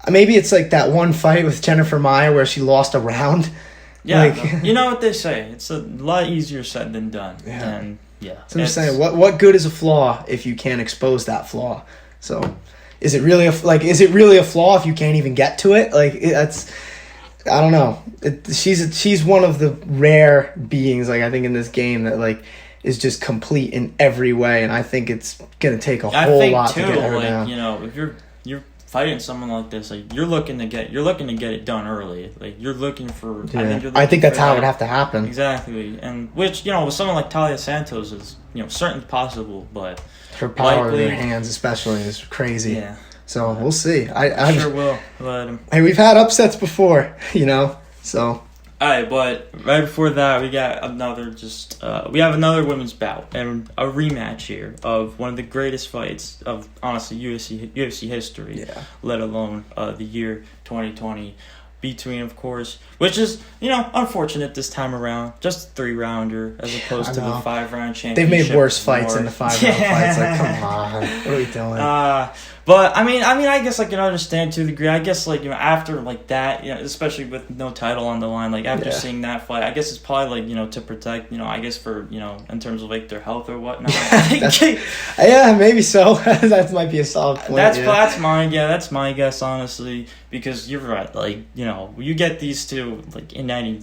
maybe it's like that one fight with Jennifer Maia where she lost a round. Yeah, like, you know what they say, it's a lot easier said than done. And so I'm just saying, what good is a flaw if you can't expose that flaw? So is it really a flaw if you can't even get to it? Like, that's, I don't know. She's one of the rare beings, like, I think, in this game that, like, is just complete in every way, and I think it's gonna take a whole lot to get her down. If you're fighting someone like this, like, you're looking to get it done early. Like, you're looking for. I think that's how it would have to happen. Exactly, and which, with someone like Talia Santos is, certainly possible, but her power in her hands especially is crazy. Yeah. So we'll see. I sure will. But, hey, we've had upsets before, so. All right, but right before that, we got another we have another women's bout and a rematch here of one of the greatest fights of, honestly, UFC history, let alone the year 2020. Between, of course, which is, unfortunate this time around. Just a 3-rounder as opposed to the 5-round championship. They've made worse fights in the 5-round fights. Like, come on, what are we doing? But I mean, I guess I can understand to a degree. I guess, like, after, like, that, especially with no title on the line, like, after seeing that fight, I guess it's probably, like, to protect, I guess for, in terms of, like, their health or whatnot. Maybe so. That might be a solid point. That's my guess, honestly, because you're right. Like, you get these two, like, in any,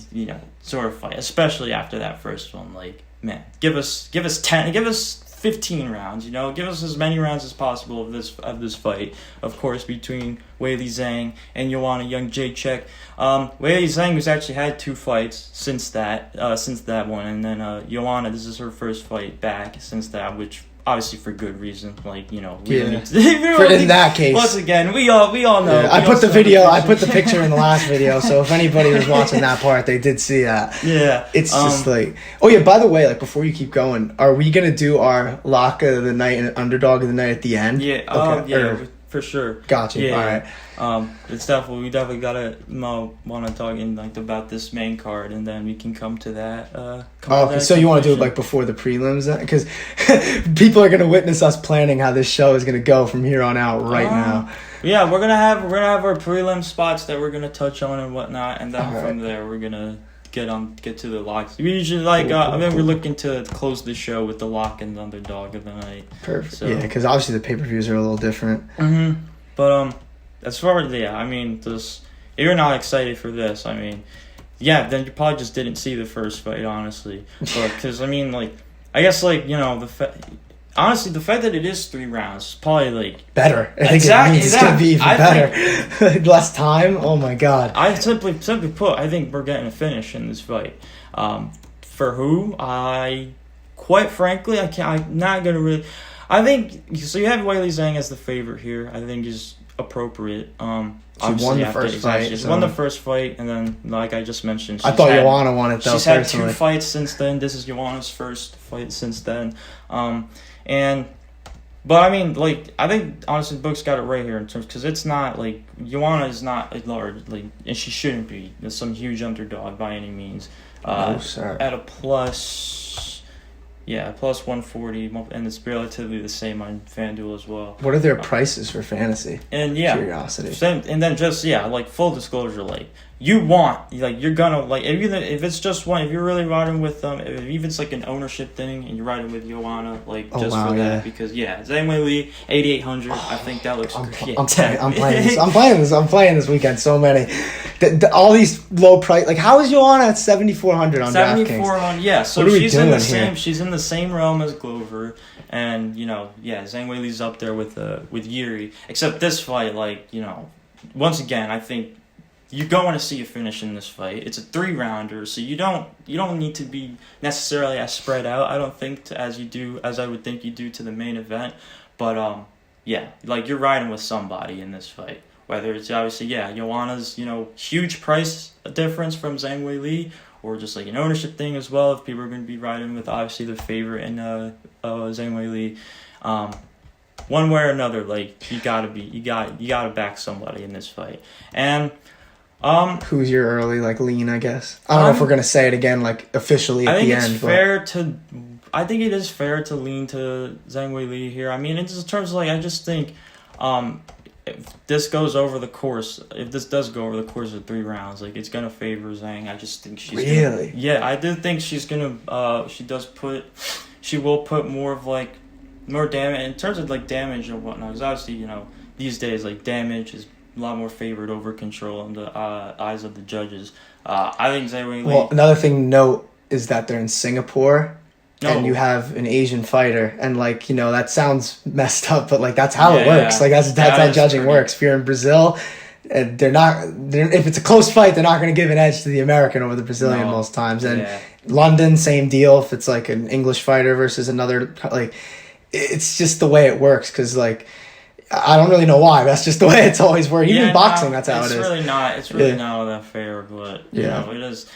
15 rounds. Give us as many rounds as possible of this fight. Of course, between Weili Zhang and Joanna Jędrzejczyk. Weili Zhang has actually had 2 fights since that one, and then Joanna, this is her first fight back since that, which obviously for good reason. Like, we don't need to, in that case, once again, we all know. Yeah, I put the picture in the last video, so if anybody was watching that part, they did see that. Yeah, it's just like, oh yeah. By the way, like before you keep going, are we gonna do our lock of the night and underdog of the night at the end? Yeah, okay. Yeah, for sure. Gotcha. Yeah, all right. We definitely gotta want to talk about this main card, and then we can come to that. So you want to do it like before the prelims, because people are gonna witness us planning how this show is gonna go from here on out now. Yeah, we're gonna have our prelim spots that we're gonna touch on and whatnot, and then from there we're gonna get to the locks. We usually we're looking to close the show with the lock and the underdog of the night. Perfect. So. Yeah, because obviously the pay-per-views are a little different. Mm-hmm. But as far as if you're not excited for this, then you probably just didn't see the first fight, honestly. But because I guess honestly, the fact that it is 3 rounds is probably better. I think it means it's gonna be even better. Less time. Oh my god. I simply put, I think we're getting a finish in this fight. For who? Quite frankly, I'm not gonna really. I think so. You have Weili Zhang as the favorite here. I think is appropriate. She won the first fight. She's won the first fight, and then like I just mentioned, I thought Joanna won it though. She's had 2 fights since then. This is Joanna's first fight since then. But I think honestly, Book's got it right here in terms, because it's not Joanna is not large, and she shouldn't be some huge underdog by any means. No, sir. At a plus 140, and it's relatively the same on FanDuel as well. What are their prices for fantasy? And curiosity. And then just full disclosure, you're gonna if it's just one, if you're really riding with if even it's an ownership thing and you're riding with Joanna that, because Zhang Weili 8,800. I think that looks great. I'm playing this weekend. So many, all these low price. How is Joanna at 7,400 on DraftKings? 7,400. Yeah, so she's in the same. She's in the same realm as Glover, and Zhang Weili's up there with Yuri. Except this fight, once again, I think you're going to see a finish in this fight. It's a 3-rounder, so you don't need to be necessarily as spread out. I don't think as I would think you do to the main event, but you're riding with somebody in this fight. Whether it's obviously Joanna's huge price difference from Zhang Weili, or just an ownership thing as well. If people are going to be riding with obviously the favorite in Zhang Weili, one way or another, you gotta back somebody in this fight. And who's your early lean? I guess I don't know if we're gonna say it again officially at the end. I think it is fair to lean to Zhang Weili here. In terms of I just think if this does go over the course of 3 rounds, it's gonna favor Zhang. I just think she's really. I do think she's gonna. She will put more of more damage in terms of damage and whatnot. Because obviously these days damage is a lot more favored over control in the eyes of the judges. I think Zhang Weili. Well, another thing to note is that they're in Singapore. And you have an Asian fighter, and that sounds messed up, but that's how it works. That's how judging works. If you're in Brazil, they're not. If it's a close fight, they're not going to give an edge to the American over the Brazilian most times. And London, same deal. If it's an English fighter versus another, it's just the way it works. Because I don't really know why. That's just the way it's always worked. Even boxing, that's how it is. It's really not all that fair, but it is.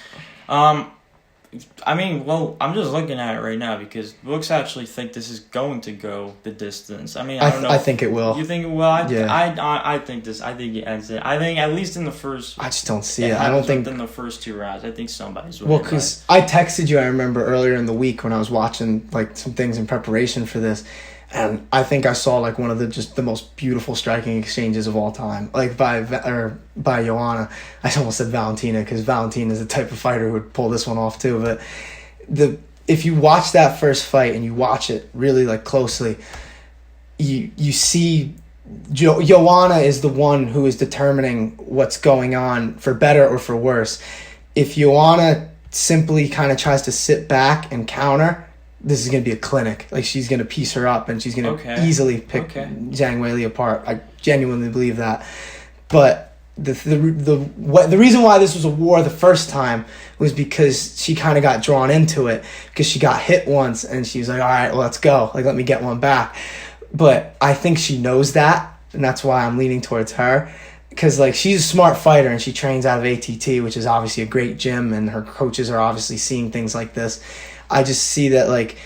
I'm just looking at it right now because books actually think this is going to go the distance. I don't know. I think it will. You think it will? I think this. I think it ends it. I think at least in the first. I just don't see it. I don't think in the first 2 rounds. I think somebody's winning. Well, because I texted you. I remember earlier in the week when I was watching some things in preparation for this. And I think I saw one of the most beautiful striking exchanges of all time, by Joanna. I almost said Valentina because Valentina is the type of fighter who would pull this one off too. But if you watch that first fight and you watch it really closely, you see Joanna is the one who is determining what's going on for better or for worse. If Joanna simply kind of tries to sit back and counter, this is going to be a clinic. Like, she's going to piece her up, and she's going to easily pick Zhang Weili apart. I genuinely believe that. But the reason why this was a war the first time was because she kind of got drawn into it, because she got hit once, and she was like, all right, well, let's go. Like, let me get one back. But I think she knows that, and that's why I'm leaning towards her. Because, like, she's a smart fighter, and she trains out of ATT, which is obviously a great gym, and her coaches are obviously seeing things like this. I just see that, like,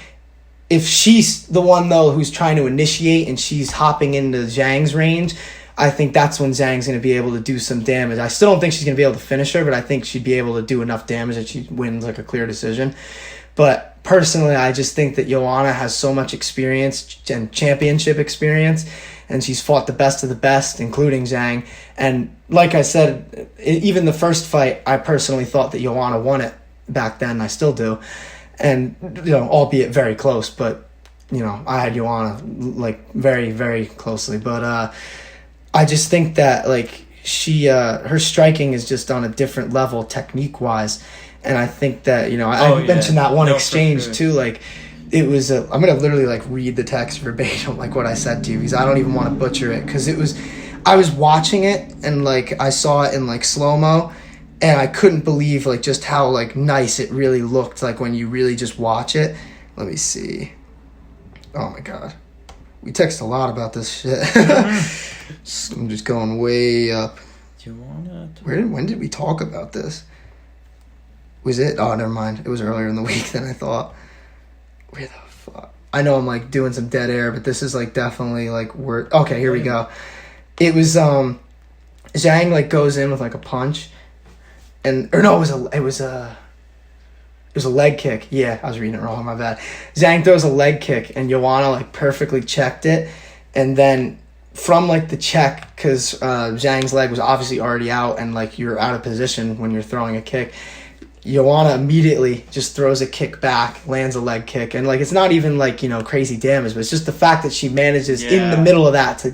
if she's the one, though, who's trying to initiate and she's hopping into Zhang's range, I think that's when Zhang's going to be able to do some damage. I still don't think she's going to be able to finish her, but I think she'd be able to do enough damage that she wins, like, a clear decision. But personally, I just think that Joanna has so much experience and championship experience, and she's fought the best of the best, including Zhang. And like I said, even the first fight, I personally thought that Joanna won it back then. I still do. And, albeit very close, but, I had Joanna, like, very, very closely. But I just think that, like, she, her striking is just on a different level technique-wise. And I think that, I mentioned that one exchange, too, like, it was I'm going to literally, like, read the text verbatim, like, what I said to you, because I don't even want to butcher it, because I was watching it, and, like, I saw it in, like, slow-mo, and I couldn't believe, like, just how, like, nice it really looked, like, when you really just watch it. Let me see. Oh, my God. We text a lot about this shit. So I'm just going way up. Do you wanna... When did we talk about this? Was it? Oh, never mind. It was earlier in the week than I thought. Where the fuck? I know I'm, like, doing some dead air, but this is, like, definitely, like, okay, here we go. It was, Zhang, like, goes in with, like, a punch. It was a leg kick. Yeah, I was reading it wrong, my bad. Zhang throws a leg kick, and Joanna, like, perfectly checked it. And then from, like, the check, because Zhang's leg was obviously already out, and, like, you're out of position when you're throwing a kick, Joanna immediately just throws a kick back, lands a leg kick, and, like, it's not even, like, crazy damage, but it's just the fact that she manages in the middle of that to,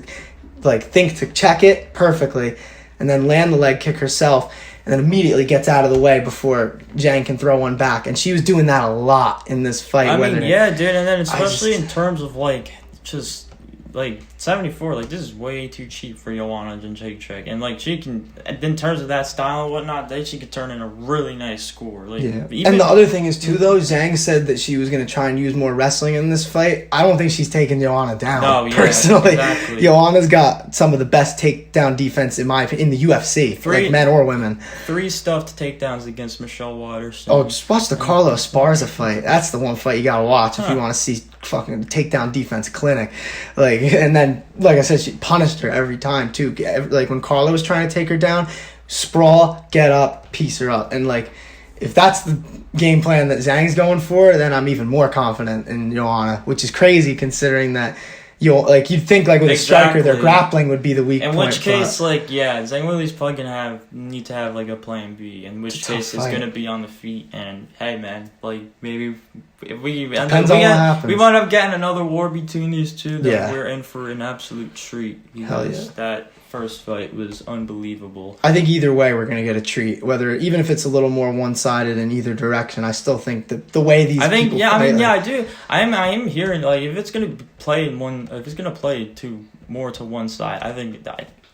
like, think to check it perfectly, and then land the leg kick herself, and then immediately gets out of the way before Zhang can throw one back. And she was doing that a lot in this fight. I mean, yeah, dude, and then especially in terms of, like, just, like, 74, like, this is way too cheap for Joanna Jędrzejczyk. And, like, she can, in terms of that style and whatnot, she could turn in a really nice score. Like, and the other thing is, too, though, Zhang said that she was going to try and use more wrestling in this fight. I don't think she's taking Joanna down. No, yeah, personally. Exactly. Joanna's got some of the best takedown defense, in my opinion, in the UFC, like men or women. 3 stuffed takedowns against Michelle Waterson. Oh, just watch the Carlo Esparza fight. That's the one fight you got to watch if you want to see fucking takedown defense clinic. Like, and then, like I said, she punished her every time too. Like, when Carla was trying to take her down, sprawl, get up, piece her up. And, like, if that's the game plan that Zhang's going for, then I'm even more confident in Joanna, which is crazy considering that you'd think, like, with a striker, their grappling would be the weak point. In which case, like, Zhang Weili's probably gonna need to have, like, a plan B. In which case, it's gonna be on the feet. And hey, man, like, maybe if we wind up getting another war between these two, then we're in for an absolute treat, because that first fight was unbelievable. I think either way we're gonna get a treat. Even if it's a little more one-sided in either direction, I still think that the way these people play, I do. I am hearing, like, if it's gonna play more to one side, I think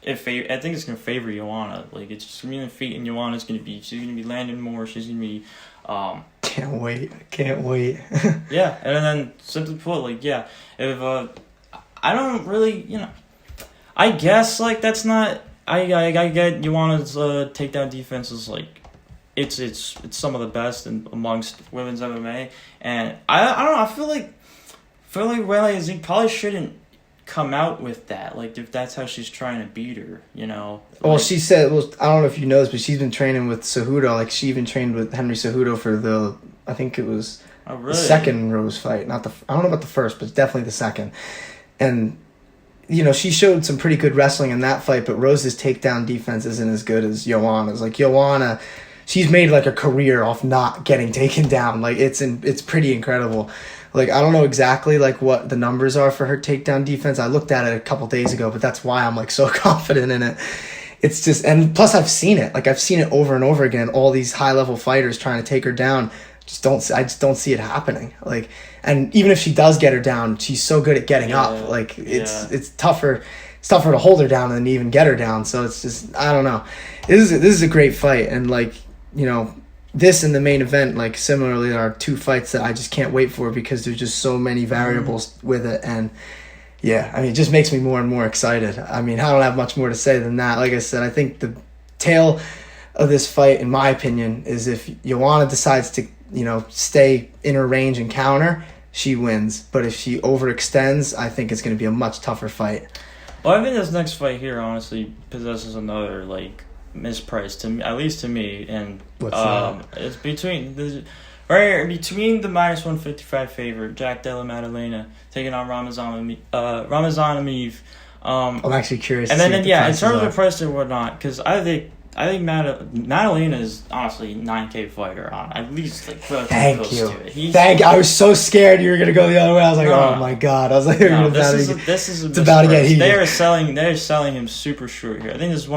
it's gonna favor Joanna. Like, it's just gonna be in the feet, and Joanna's she's gonna be landing more. She's gonna be. Can't wait. Yeah, and then simply put, like, if I don't really, I guess, like, that's not. I get Joanna's takedown defense is, like, it's some of the best amongst women's MMA, and I don't know. I feel like Weili probably shouldn't come out with that. Like, if that's how she's trying to beat her, Well, she said. Well, I don't know if you know this, but she's been training with Cejudo. Like, she even trained with Henry Cejudo for I think it was the second Rose fight, not I don't know about the first, but definitely the second, and. She showed some pretty good wrestling in that fight, but Rose's takedown defense isn't as good as Joanna's. Like, Joanna, she's made, like, a career off not getting taken down. Like, it's pretty incredible. Like, I don't know exactly, like, what the numbers are for her takedown defense. I looked at it a couple days ago, but that's why I'm, like, so confident in it. It's just, and plus I've seen it. Like, I've seen it over and over again. All these high-level fighters trying to take her down. I just don't see it happening. Like, and even if she does get her down, she's so good at getting up. Like, it's tougher. It's tougher to hold her down than even get her down. So it's just, I don't know. This is a great fight, and like, you know, this and the main event, like, similarly, are two fights that I just can't wait for because there's just so many variables with it. And yeah, I mean, it just makes me more and more excited. I mean, I don't have much more to say than that. Like I said, I think the tail of this fight, in my opinion, is if Joanna decides to, you know, stay in her range and counter, she wins. But if she overextends, I think it's going to be a much tougher fight. Well, I think this next fight here honestly possesses another like misprice to me, at least to me, and it's between the minus 155 favorite Jack Della Maddalena taking on Ramazan Ameev. I'm actually curious. And then in terms of price and whatnot, because I think Maddalena is honestly a $9K fighter on at least like Thank you. I was so scared you were gonna go the other way. I was like, oh my god. I was like, this is it's about to get heated. They're selling him super short here. I think this is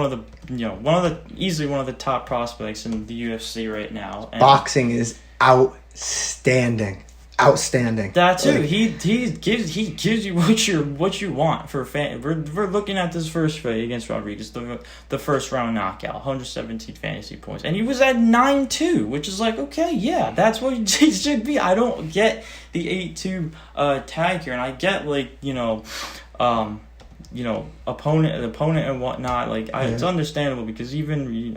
easily one of the top prospects in the UFC right now. And boxing is outstanding. That too. He gives you what you want for a fan. We're looking at this first fight against Rodriguez, the first round knockout, 117 fantasy points, and he was at 9-2, which is like, okay, yeah, that's what he should be. I don't get the 8-2 tag here, and I get like opponent and whatnot. Like it's understandable because even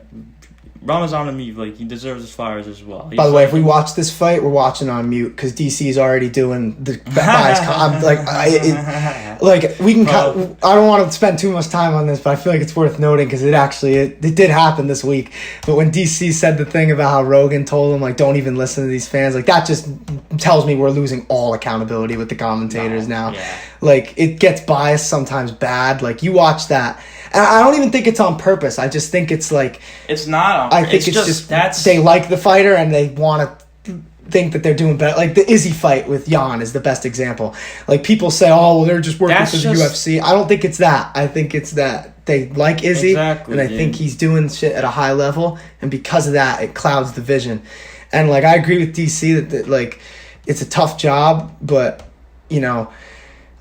Ramazan Ameev, like, he deserves his flowers as well. By the way, if we watch this fight, we're watching on mute because DC is already doing the bias. I'm like, we can. I don't want to spend too much time on this, but I feel like it's worth noting because it did happen this week. But when DC said the thing about how Rogan told him, like, don't even listen to these fans, like, that just tells me we're losing all accountability with the commentators now. Yeah. Like, it gets biased sometimes bad. Like, you watch that. And I don't even think it's on purpose. I just think it's like... It's not on purpose. I think it's just they like the fighter and they want to think that they're doing better. Like the Izzy fight with Jan is the best example. Like people say, oh, well, they're just working for the UFC. I don't think it's that. I think it's that they like Izzy and I think he's doing shit at a high level. And because of that, it clouds the vision. And like I agree with DC that like it's a tough job, but you know,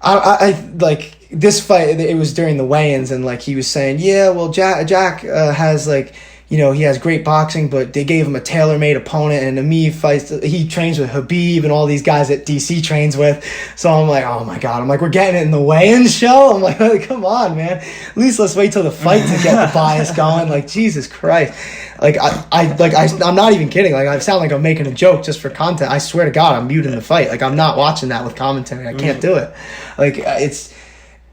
I like... This fight, it was during the weigh-ins, and like he was saying, yeah, well, Jack has like, you know, he has great boxing, but they gave him a tailor-made opponent, and Ameev he trains with Habib and all these guys that DC trains with. So I'm like, oh my god, I'm like, we're getting it in the weigh-in show. I'm like, come on, man. At least let's wait till the fight to get the bias going. Like Jesus Christ. Like I'm not even kidding. Like I sound like I'm making a joke just for content. I swear to God, I'm muting the fight. Like I'm not watching that with commentary. I can't do it. Like it's.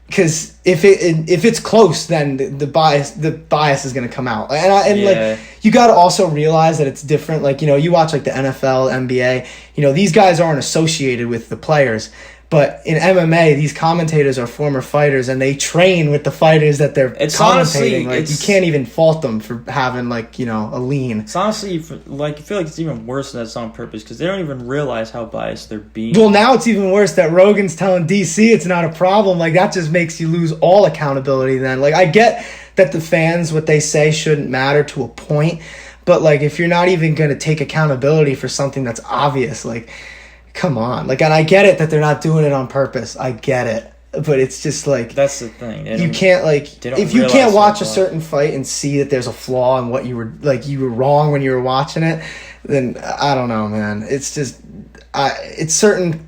Because if it's close, then the bias is going to come out, and like you got to also realize that it's different. Like, you know, you watch like the NFL, NBA, you know, these guys aren't associated with the players. But in MMA, these commentators are former fighters, and they train with the fighters that they're commentating. Honestly, like you can't even fault them for having like, you know, a lean. It's honestly like I feel like it's even worse than that's on purpose because they don't even realize how biased they're being. Well, now it's even worse that Rogan's telling DC it's not a problem. Like that just makes you lose all accountability. Then, like I get that the fans what they say shouldn't matter to a point, but like if you're not even going to take accountability for something that's obvious, like. Come on. Like, and I get it that they're not doing it on purpose. I get it. But it's just like... That's the thing. You can't, like... If you can't watch a certain fight and see that there's a flaw in what you were... Like, you were wrong when you were watching it, then I don't know, man. It's just... It's certain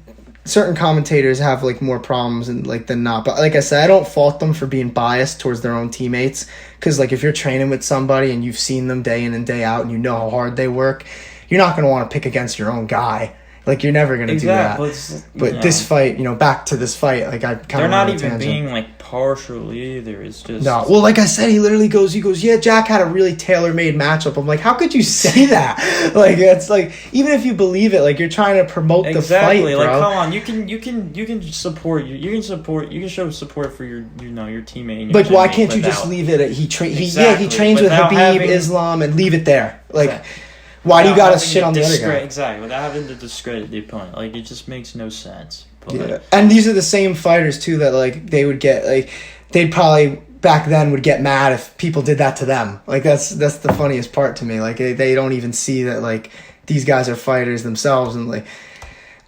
commentators have, like, more problems than not. But like I said, I don't fault them for being biased towards their own teammates. Because, like, if you're training with somebody and you've seen them day in and day out and you know how hard they work, you're not going to want to pick against your own guy. Like, you're never going to do that. But this fight, you know, back to this fight, like, I kind of... They're not even being, like, partial either. It's just... No. Well, like I said, he literally goes, yeah, Jack had a really tailor-made matchup. I'm like, how could you say that? Like, it's like, even if you believe it, like, you're trying to promote the fight, bro. Like, come on, you can support, you can show support for your, you know, your teammate. And your like, why can't you just leave it at, he trains with Habib, Islam, and leave it there. Like... Exactly. Why do you gotta shit on the other guy? Exactly, without having to discredit the opponent. Like, it just makes no sense. But yeah. And these are the same fighters, too, that, like, they would get, like, they'd probably, back then, would get mad if people did that to them. Like, that's the funniest part to me. Like, they don't even see that, like, these guys are fighters themselves, and like,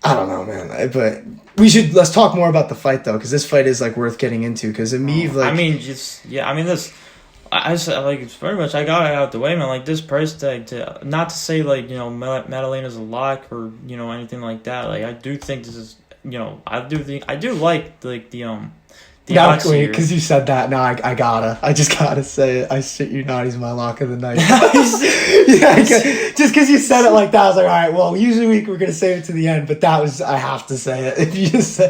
I don't know, man. But let's talk more about the fight though, because this fight is like worth getting into. Because Ameev, like, I said, like, it's pretty much, I got it out the way, man. Like, this price tag, not to say, like, Madalena's a lock or, anything like that. Like, I do think this is, I do like the odds here. Because you said that, no, I just gotta say it. I shit you not, he's my lock of the night. Just because you said it like that, I was like, all right, well, usually we're gonna save it to the end, but I have to say it. If you just say,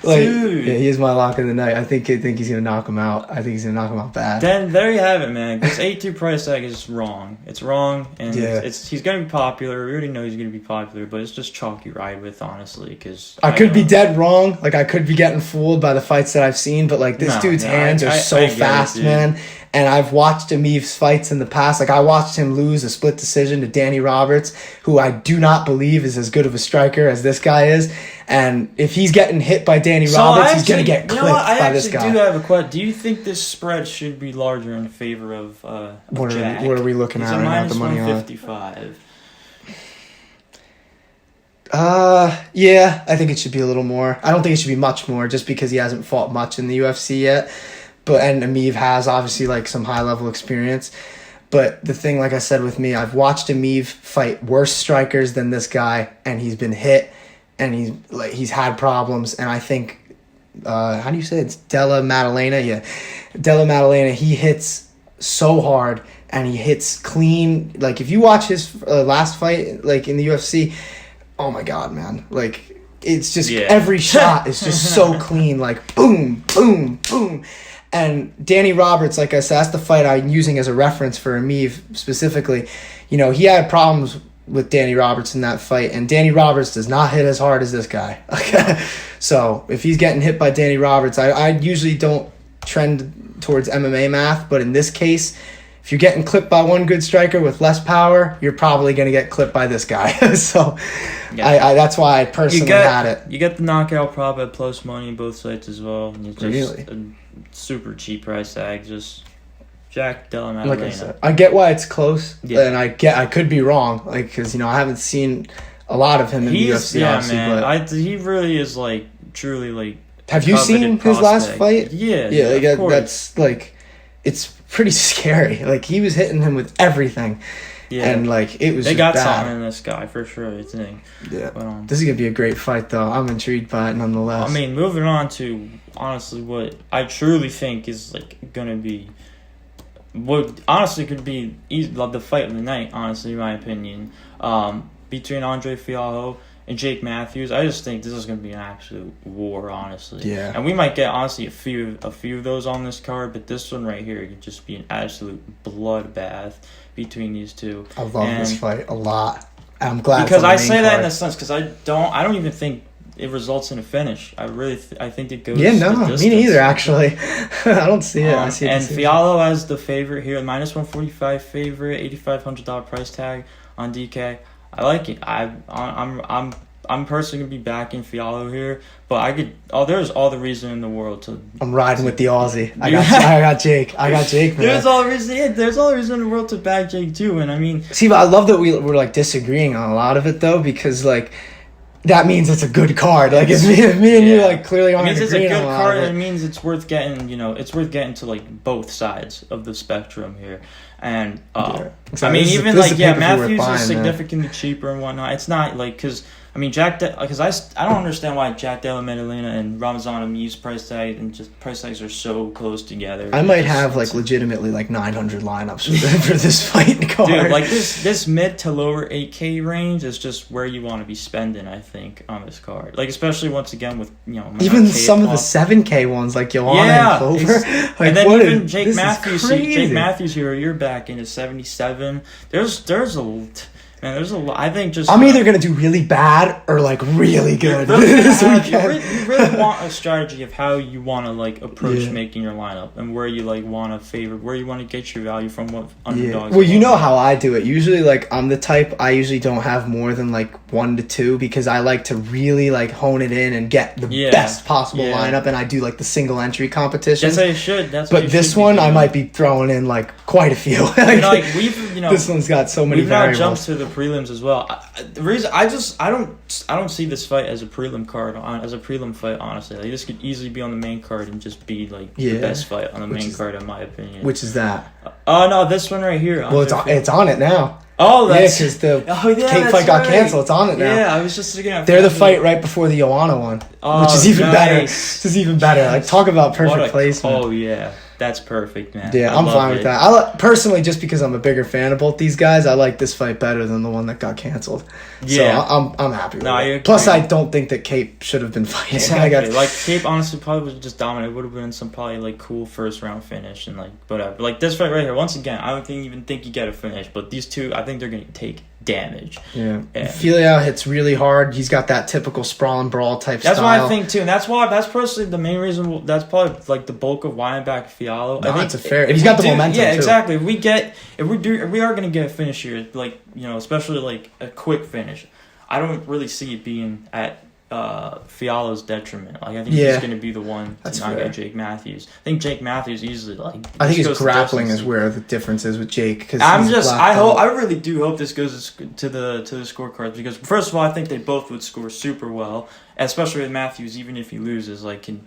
like, dude. Yeah, he is my lock of the night. I think he's gonna knock him out. I think he's gonna knock him out bad. Then there you have it, man. This 8-2 price tag is wrong. It's wrong, and he's gonna be popular. We already know he's gonna be popular, but it's just chalky ride with, honestly, because I could be dead wrong. Like, I could be getting fooled by the fights that I've seen. But like this dude's hands are so fast, man. And I've watched Ameev's fights in the past. Like, I watched him lose a split decision to Danny Roberts, who I do not believe is as good of a striker as this guy is. And if he's getting hit by Danny Roberts, he's gonna get clipped by this guy. I actually do have a question. Do you think this spread should be larger in favor of Jack? What are we looking at right now? The money on -155. Yeah, I think it should be a little more. I don't think it should be much more, just because he hasn't fought much in the UFC yet. And Ameev has obviously like some high level experience. But the thing, like I said with me, I've watched Ameev fight worse strikers than this guy, and he's been hit, and he's had problems. And I think, how do you say it? It's Della Maddalena? Yeah, Della Maddalena. He hits so hard, and he hits clean. Like, if you watch his last fight, like in the UFC. Oh my God, man. Like, it's just every shot is just so clean. Like, boom, boom, boom. And Danny Roberts, like I said, that's the fight I'm using as a reference for Ameev specifically. He had problems with Danny Roberts in that fight, and Danny Roberts does not hit as hard as this guy. So if he's getting hit by Danny Roberts, I usually don't trend towards MMA math, but in this case, if you're getting clipped by one good striker with less power, you're probably going to get clipped by this guy. So that's why I personally had it. You get the knockout prop at plus money both sites as well. And it's just really? A super cheap price tag. Just Jack Della Maddalena. Like I said, I get why it's close, and I could be wrong, like, because I haven't seen a lot of him in the UFC. Yeah, obviously, man. but he really is like truly like. Have you seen his last fight? Yeah, like, that's like, it's pretty scary. Like, he was hitting him with everything. Yeah. And like, it was, they got bad. something in this guy for sure, I think. Yeah. But, this is gonna be a great fight, though. I'm intrigued by it nonetheless. I mean, moving on to honestly what I truly think is like gonna be, what honestly could be the fight of the night. Honestly, in my opinion, between Andre Fialho and Jake Matthews. I just think this is going to be an absolute war, honestly. Yeah. And we might get, honestly, a few of those on this card, but this one right here could just be an absolute bloodbath between these two. I love this fight a lot. I'm glad because I say card. that in a sense because I don't even think it results in a finish. I really I think it goes. Yeah, no, me neither. Actually, I don't see it. I see it. And Fialho as the favorite here, -145 favorite, $8,500 price tag on DK. I like it. I'm personally gonna be backing Fialho here, but I could. There's all the reason in the world to. I'm riding with the Aussie. I got Jake. I got Jake. Man. There's all the reason. Yeah, there's all the reason in the world to back Jake too, and I mean. See, but I love that we're like disagreeing on a lot of it though, because like. That means it's a good card. Like, it's me and you like clearly aren't agreeing on a lot of it. It means it's a good card, and it means it's worth getting. It's worth getting to like both sides of the spectrum here. And I mean, even like Matthews is significantly cheaper and whatnot. It's not like because I mean because I don't understand why Jack Della Maddalena and Ramazan Ameev's price tag and just price tags are so close together. I might have like legitimately like 900 lineups for this fight card. Dude, like this mid to lower 8K range is just where you want to be spending. I think on this card, like especially once again with even some of the 7K ones like Joanna and Clover. Like, and then even Jake Matthews. Jake Matthews here, you're back into 77. There's a lot. I think just I'm either gonna do really bad or like really good. You really want a strategy of how you want to like approach making your lineup and where you like want to favor, where you want to get your value from, what underdogs. Well, you know how I do it. Usually, like I'm the type I usually don't have more than like 1 to 2 because I like to really like hone it in and get the best possible lineup, and I do like the single entry competition. That's how you should. But this one, I might be throwing in like quite a few. Like this one's got so many variables. Now jumped to the prelims as well. The reason I don't see this fight as a prelim fight. Honestly, like, this could easily be on the main card and just be like the best fight on the main card, in my opinion. Which is that? Oh no, this one right here. Well, it's on it now. Oh, that's because the Kape fight got canceled. It's on it now. Yeah, I was just looking at. They're the fight right before the Joanna one, which is even better. This is even better. Like, talk about perfect placement. Oh yeah. That's perfect, man. Yeah, I'm fine with that. Personally, just because I'm a bigger fan of both these guys, I like this fight better than the one that got canceled. Yeah, so I'm happy with it. Plus, I don't think that Kape should have been fighting. Exactly. Like, Kape honestly probably was just dominant. It would have been some probably like cool first round finish and like whatever. Like this fight right here. Once again, I don't even think you get a finish, but these two, I think they're gonna take damage. Yeah. Filial hits really hard. He's got that typical sprawl and brawl type style. That's what I think too, and that's personally the main reason. That's probably like the bulk of why I'm back Fialo. I think it's a fair. He's got the momentum. Yeah, too. Exactly. If we are gonna get a finish here, like, you know, especially like a quick finish, I don't really see it being at Fialo's detriment. Like, I think he's going to be the one to knock out Jake Matthews. I think Jake Matthews easily, like, I think his grappling is where the difference is with Jake. Cause I really do hope this goes to the scorecards, because first of all, I think they both would score super well, especially with Matthews. Even if he loses, like, can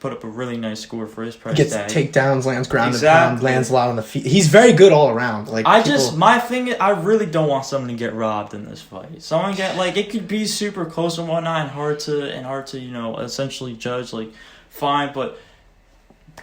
put up a really nice score for his price gets tag. Takedowns, lands grounded pound, lands a lot on the feet. He's very good all around. Like, my thing is, I really don't want someone to get robbed in this fight. Someone get, like, it could be super close and whatnot, and hard to you know, essentially judge. Like, fine, but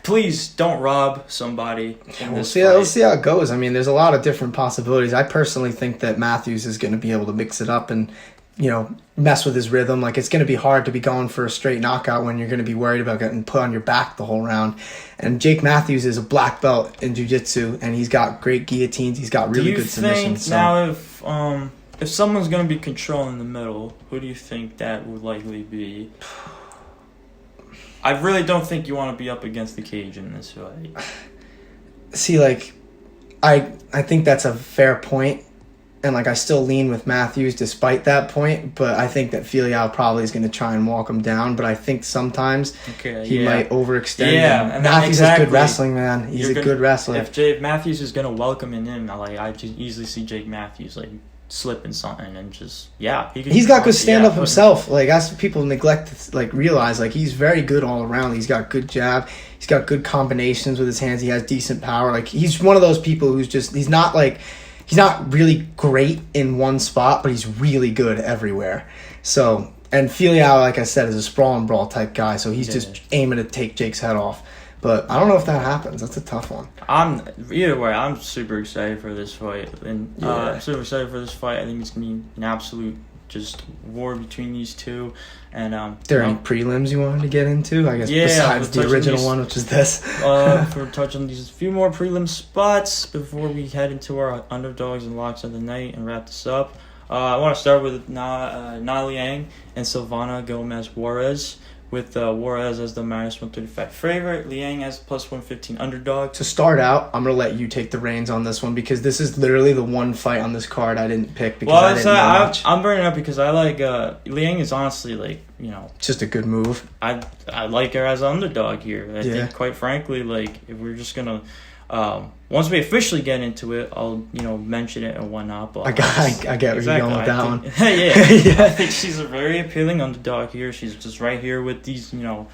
please don't rob somebody in this fight. We'll see how it goes. I mean, there's a lot of different possibilities. I personally think that Matthews is going to be able to mix it up and, you know, mess with his rhythm. Like, it's going to be hard to be going for a straight knockout when you're going to be worried about getting put on your back the whole round. And Jake Matthews is a black belt in jiu-jitsu, and he's got great guillotines. He's got really good submissions. Now, if someone's going to be controlling the middle, who do you think that would likely be? I really don't think you want to be up against the cage in this fight. See, like, I think that's a fair point. And, like, I still lean with Matthews despite that point, but I think that Filial probably is going to try and walk him down. But I think sometimes he might overextend. Yeah, and Matthews has good wrestling, man. He's a good wrestler. If Matthews is going to welcome him in, I just easily see Jake Matthews, like, slipping something and just, he's got good stand-up himself. Like, that's what people neglect to, like, realize. Like, he's very good all around. He's got good jab. He's got good combinations with his hands. He has decent power. Like, he's one of those people who's just, he's not really great in one spot, but he's really good everywhere. So, and Filial, like I said, is a sprawl and brawl type guy, so he's just aiming to take Jake's head off. But I don't know if that happens. That's a tough one. Either way, I'm super excited for this fight. And I'm super excited for this fight. I think it's going to be an absolute just war between these two. And there any prelims you wanted to get into? I guess besides the original one, which is this. We're touching these few more prelim spots before we head into our underdogs and locks of the night and wrap this up. I want to start with Na Liang and Silvana Gomez Juarez, with Juarez as the minus 135 favorite, Liang as plus 115 underdog. To start out, I'm going to let you take the reins on this one, because this is literally the one fight on this card I didn't pick because I didn't know much. I'm bringing it up because I like Liang is honestly, like, you know, just a good move. I like her as an underdog here. I think, quite frankly, like, if we're just going to once we officially get into it, I'll, you know, mention it and whatnot. But I get where you're going with that one. I think she's a very appealing underdog here. She's just right here with these, you know,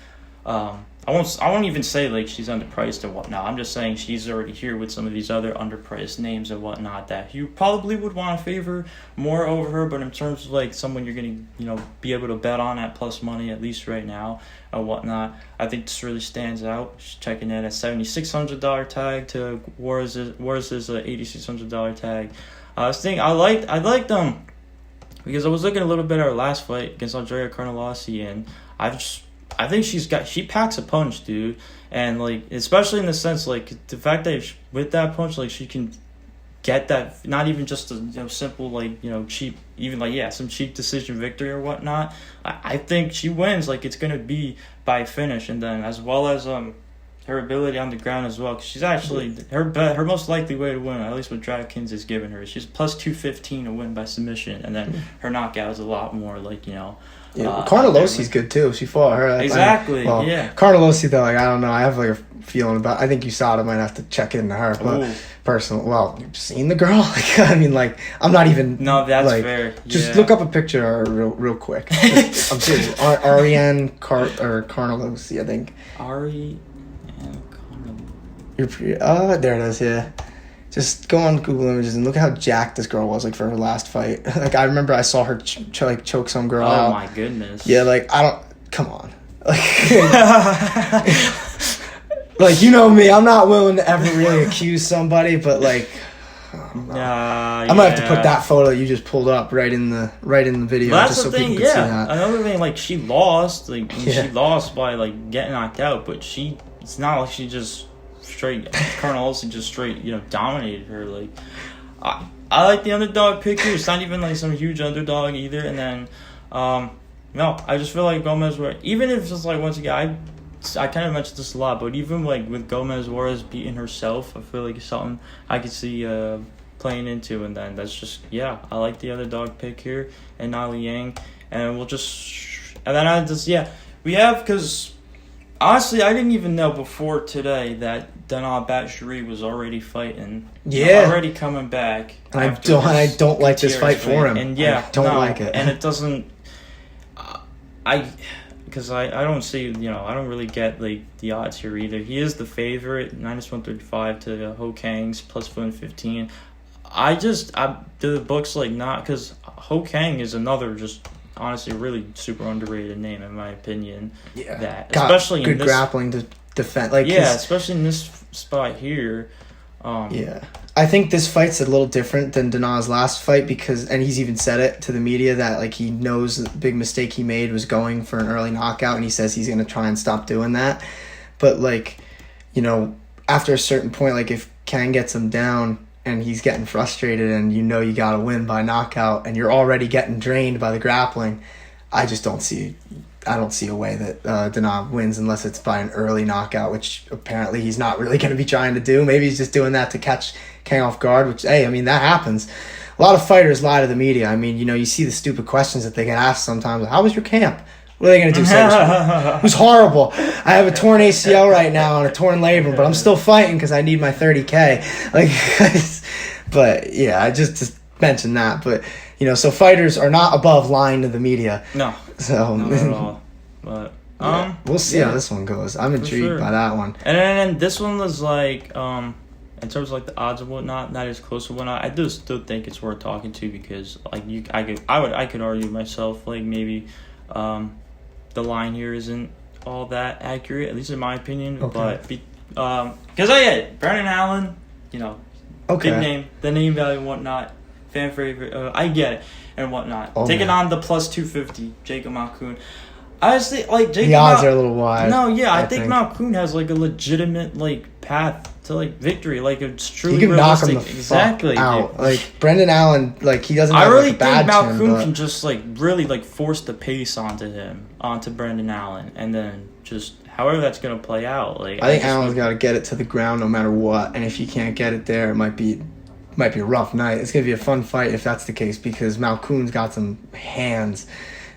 I won't even say like she's underpriced or whatnot. I'm just saying she's already here with some of these other underpriced names and whatnot that you probably would want to favor more over her. But in terms of like someone you're going to, you know, be able to bet on at plus money, at least right now and whatnot, I think this really stands out. She's checking in at $7,600 tag to Juarez's $8,600 tag. I liked them because I was looking a little bit at her last fight against Andrea Carnelossi, and I think she packs a punch, dude. And, like, especially in the sense, like, the fact that with that punch, like, she can get that, not even just a, you know, simple, like, you know, cheap, even, like, some cheap decision victory or whatnot. I think she wins. Like, it's going to be by finish. And then as well as, her ability on the ground as well. Cause she's actually her most likely way to win, at least what DraftKings is giving her. She's plus 215 to win by submission, and then her knockout is a lot more like Yeah, Carnelosi's good too. She fought her. Exactly. Yeah. Carnelosi though, like I don't know. I have like a feeling about. I think USADA might have to check into her, but personally, well, you've seen the girl. Like I mean, like I'm not even. No, that's like, fair. Just look up a picture of her real quick. I'm serious. Ariane Carnelosi, I think. Ariane Carnelosi. There it is. Yeah. Just go on Google Images and look at how jacked this girl was, like, for her last fight. Like, I remember I saw her, choke some girl out. Oh, my goodness. Yeah, like, come on. Like, like, you know me, I'm not willing to ever really accuse somebody, but, like, I might have to put that photo that you just pulled up right in the video, well, just so people can see that. Another thing, like, she lost, she lost by, like, getting knocked out, but it's not like she just... Colonel Olsen just straight, dominated her. Like, I like the underdog pick here. It's not even like some huge underdog either. And then, no, I just feel like Gomez, even if it's like once again, I kind of mentioned this a lot, but even like with Gomez Juarez beating herself, I feel like it's something I could see playing into. And then that's just I like the underdog pick here and Nali Yang, and we have because. Honestly, I didn't even know before today that Danaa Batshiri was already fighting. Yeah. Already coming back. I don't like this fight for him. And I don't like it. And it doesn't... Because I don't see, I don't really get, like, the odds here either. He is the favorite, -135 to Ho Kang's plus 115. The book's, like, not... Because Ho Kang is another just... Honestly, really super underrated name in my opinion. Yeah, especially good in this, grappling to defend. Like especially in this spot here. I think this fight's a little different than Danaa's last fight and he's even said it to the media that like he knows the big mistake he made was going for an early knockout, and he says he's gonna try and stop doing that. But like, after a certain point, like if Kang gets him down. And he's getting frustrated, and you got to win by knockout, and you're already getting drained by the grappling. I don't see a way that Danaa wins unless it's by an early knockout, which apparently he's not really going to be trying to do. Maybe he's just doing that to catch Kang off guard, which, hey, I mean, that happens. A lot of fighters lie to the media. I mean, you see the stupid questions that they get asked sometimes. How was your camp? What are they going to do? It was horrible. I have a torn ACL right now and a torn labrum, but I'm still fighting because I need my $30K. Like, but yeah, I just mentioned that. But, so fighters are not above lying to the media. No. So, not at all. But, we'll see how this one goes. I'm intrigued by that one. And then this one was like, in terms of like the odds and whatnot, not as close and whatnot. I do still think it's worth talking to because like I could argue myself like maybe, the line here isn't all that accurate, at least in my opinion. Okay. But because I get it, Brendan Allen, big name, the name value and whatnot, fan favorite. I get it and whatnot. Taking on the plus 250, Jacob Malkoun. Honestly, like Jacob, the odds are a little wide. No, yeah, I think Malkoun has like a legitimate like path to like victory. Like it's truly he can realistic. Knock him the exactly fuck out. Like Brendan Allen, like he doesn't. I have, really like, a bad think Malkoun chin, but... can just like really like force the pace onto Brendan Allen, and then just however that's gonna play out. Like I think Allen's got to get it to the ground no matter what, and if you can't get it there, it might be a rough night. It's gonna be a fun fight if that's the case because Malkoun's got some hands,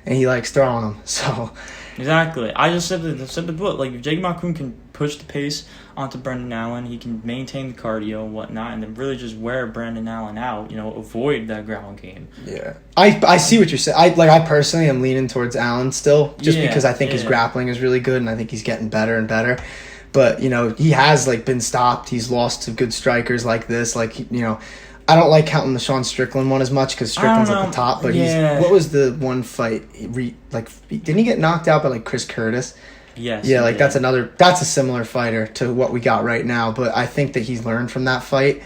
and he likes throwing them. So. Exactly. I just said the put. Like, if Jake Malkoun can push the pace onto Brendan Allen, he can maintain the cardio and whatnot, and then really just wear Brendan Allen out, avoid that ground game. Yeah. I see what you're saying. I personally am leaning towards Allen still, just because I think his grappling is really good, and I think he's getting better and better. But, he has, like, been stopped. He's lost to good strikers like this. Like, I don't like counting the Sean Strickland one as much because Strickland's at the top. But what was the one fight? Didn't he get knocked out by like Chris Curtis? Yes. Yeah, like that's a similar fighter to what we got right now. But I think that he's learned from that fight,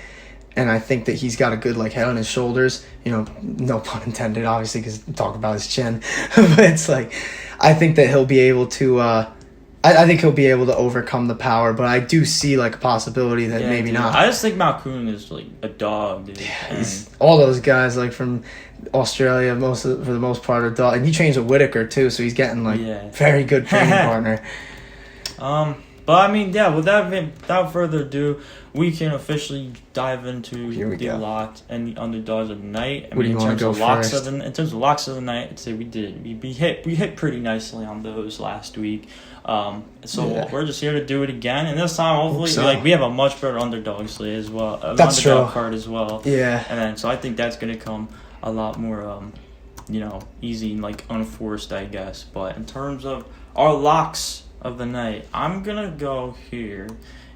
and I think that he's got a good like head on his shoulders. No pun intended, obviously, because talk about his chin. But it's like I think that he'll be able to. I think he'll be able to overcome the power, but I do see like a possibility that maybe not. I just think Malkoun is like a dog, dude. Yeah, he's all those guys like from Australia, for the most part are dog, and he trains with Whitaker too, so he's getting like very good training partner. But I mean, yeah. Without further ado, we can officially dive into the locked and the underdogs of the night. I mean, in terms of locks of the night, I'd say we hit pretty nicely on those last week. We're just here to do it again, and this time hopefully we have a much better underdog slate as well. That's underdog true. card as well. Yeah. And then so I think that's gonna come a lot more easy and like unforced, I guess. But in terms of our locks of the night, I'm gonna go here,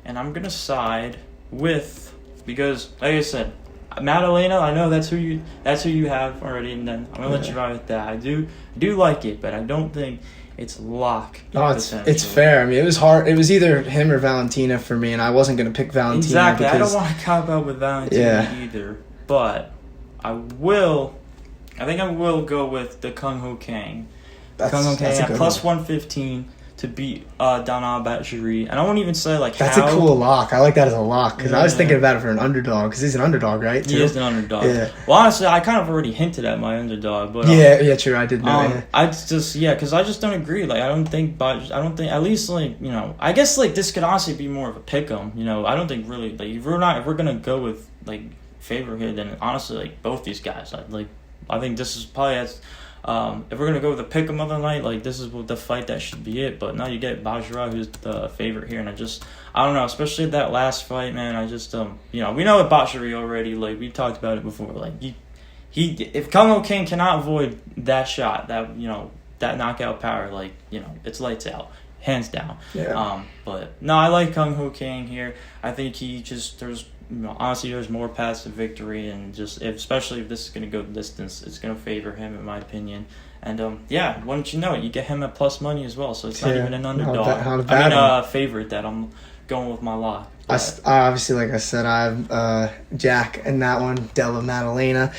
and I'm gonna side with, because like I said, Madalena, I know that's who you have already, and then I'm gonna let you ride with that. I do like it, but I don't think it's lock. Oh, it's fair. I mean, it was hard. It was either him or Valentina for me, and I wasn't gonna pick Valentina. Exactly. I don't want to cop out with Valentina either, but I think I will go with the Kung Ho Kang. Kung Ho Kang at plus 115 to beat Dana Batshiri. And I won't even say that's a cool lock. I like that as a lock, because I was thinking about it for an underdog, because he's an underdog, right? He is an underdog. Yeah. Well, honestly, I kind of already hinted at my underdog, but true. I did know. I just because I just don't agree. Like, I don't think at least I guess this could honestly be more of a pick'em. I don't think really if we're gonna go with favorite here, then honestly both these guys. I think this is probably if we're gonna go with the pick'em of the night, this is the fight that should be it. But now you get Bajra, who's the favorite here, and I don't know, especially that last fight, man. I just we know with Bajra already. We talked about it before. If Kung Ho King cannot avoid that shot, that knockout power, it's lights out, hands down. Yeah. But no, I like Kung Ho King here. I think honestly, there's more paths to victory, and especially if this is going to go the distance, it's going to favor him, in my opinion. And wouldn't you know it, you get him at plus money as well, so it's not even an underdog. Favorite that I'm going with my lock. I obviously, like I said, I have Jack in that one, Della Maddalena,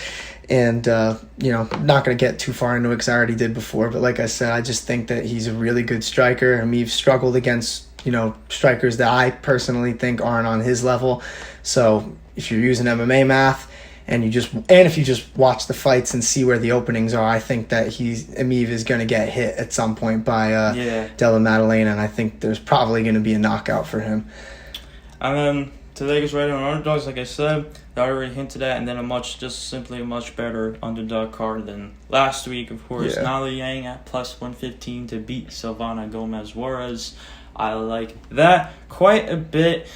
and not going to get too far into it because I already did before. But like I said, I just think that he's a really good striker, and we've struggled against strikers that I personally think aren't on his level. So if you're using MMA math and if you just watch the fights and see where the openings are, I think that Emeev is going to get hit at some point by Della Maddalena, and I think there's probably going to be a knockout for him. And then to take us right on underdogs, like I said, I already hinted at, and then simply a much better underdog card than last week, of course. Nali Yang at plus 115 to beat Silvana Gomez Juarez. I like that quite a bit.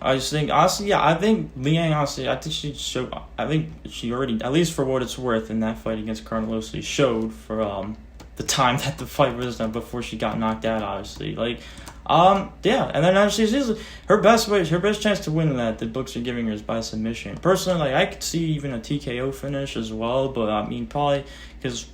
I just think, honestly, I think Liang, I think she already, at least for what it's worth, in that fight against Carnelossi, showed for the time that the fight was done before she got knocked out, obviously. And then actually, her best chance to win that the books are giving her is by submission. Personally, I could see even a TKO finish as well, but probably because.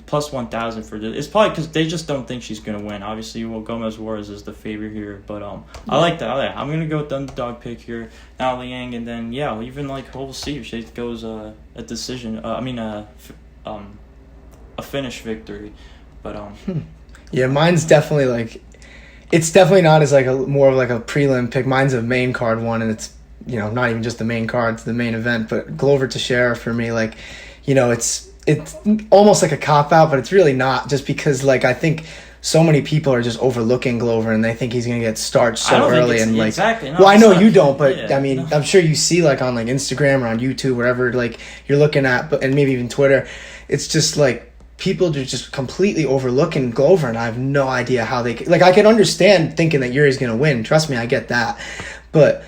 Plus 1,000 for this. It's probably because they just don't think she's going to win. Obviously, Gomez Juarez is the favorite here. But I like that. I'm going to go with the underdog pick here. Now Liang, and then, we'll see if she goes a decision. A finish victory. But, Yeah, mine's definitely, it's definitely not as, more of, a prelim pick. Mine's a main card one, and it's, not even just the main card, it's the main event. But Glover Teixeira, for me, it's almost like a cop-out, but it's really not, just because, I think so many people are just overlooking Glover, and they think he's going to get starched so early. And, exactly. No, well, I know you don't, but, I'm sure you see, on, Instagram or on YouTube, wherever, you're looking at, and maybe even Twitter, it's just, people are just completely overlooking Glover, and I have no idea how they... I can understand thinking that Yuri's going to win. Trust me, I get that. But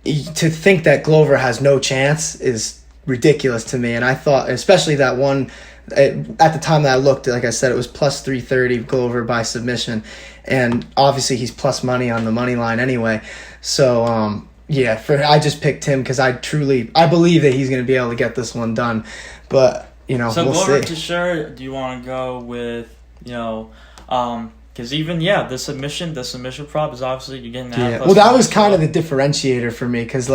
to think that Glover has no chance is ridiculous to me. And I thought, especially that one, at the time that I looked, like I said, it was plus 330 Glover by submission, and obviously he's plus money on the money line anyway. So I just picked him because I believe that he's going to be able to get this one done. But so we'll Glover see. Teixeira, do you want to go with because even the submission prop is obviously you're getting that. Well, that was kind of the differentiator for me, because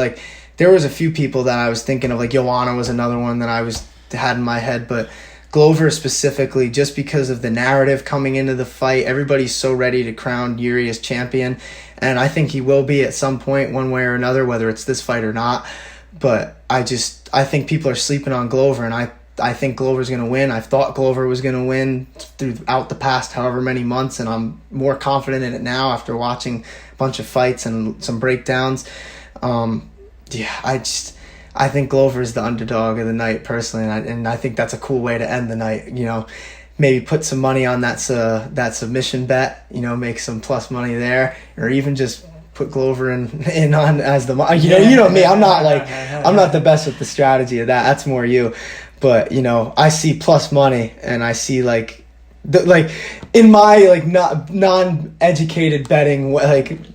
there was a few people that I was thinking of, Joanna was another one that I had in my head, but Glover specifically, just because of the narrative coming into the fight, everybody's so ready to crown Yuri as champion, and I think he will be at some point, one way or another, whether it's this fight or not. But I think people are sleeping on Glover, and I think Glover's going to win. I've thought Glover was going to win throughout the past however many months, and I'm more confident in it now after watching a bunch of fights and some breakdowns. I think Glover is the underdog of the night personally, and I think that's a cool way to end the night. Maybe put some money on that submission bet. Make some plus money there, or even just put Glover in on as the you know me. I'm not the best with the strategy of that. That's more you, but I see plus money, and I see in my not non-educated betting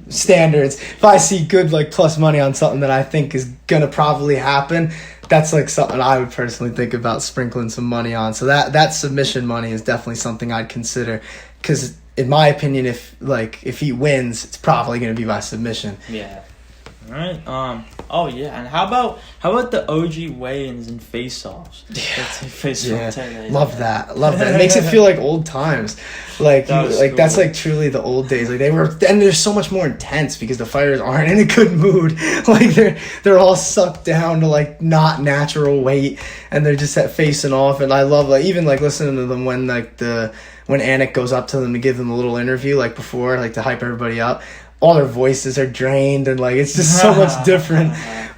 standards, if I see good plus money on something that I think is gonna probably happen, that's something I would personally think about sprinkling some money on. So that submission money is definitely something I'd consider, because in my opinion, if he wins, it's probably gonna be by submission. Yeah. All right. Oh yeah. And how about the OG weigh-ins and face-offs? Yeah. Love that. It makes it feel like old times. Cool. That's truly the old days. They were, and they're so much more intense because the fighters aren't in a good mood. They're all sucked down to not natural weight, and they're just facing off. And I love even listening to them when when Anik goes up to them to give them a little interview before to hype everybody up. All their voices are drained, and it's just so much different.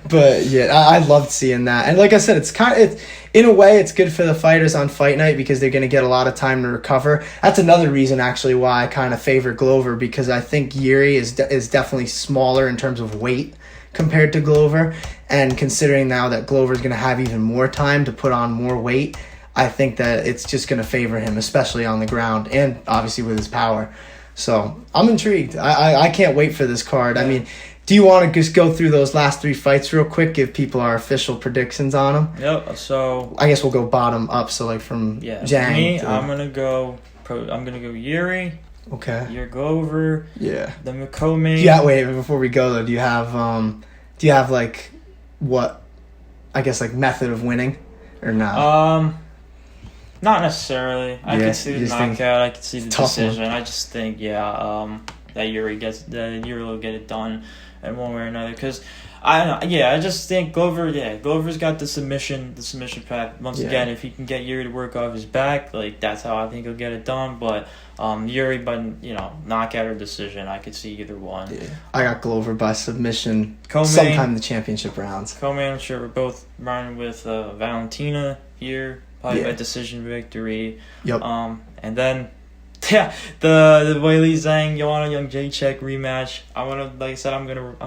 But yeah, I loved seeing that. And like I said, it's in a way it's good for the fighters on fight night because they're going to get a lot of time to recover. That's another reason actually why I kind of favor Glover, because I think Yuri is definitely smaller in terms of weight compared to Glover, and considering now that Glover's going to have even more time to put on more weight, I think that it's just going to favor him, especially on the ground and obviously with his power. So I'm intrigued. I can't wait for this card. I mean, do you want to just go through those last 3 fights real quick, give people our official predictions on them? Yep. So I guess we'll go bottom up. So from Zhang. Me, I'm gonna go Yuri. Okay. Your Glover. Yeah. Then Kape. Yeah. Wait. Before we go though, do you have what? I guess method of winning, or not? Not necessarily. I can see the knockout. I can see the decision. I just think, that Yuri will get it done in one way or another. Because I just think Glover's got the submission path. Once again, if he can get Yuri to work off his back, that's how I think he'll get it done. But Yuri by knockout or decision, I could see either one. Yeah. I got Glover by submission. Sometime in the championship rounds. Kape, I'm sure we're both running with Valentina here. Probably by decision victory. Yep. And then, the Weili Zhang Joanna Jędrzejczyk rematch. I'm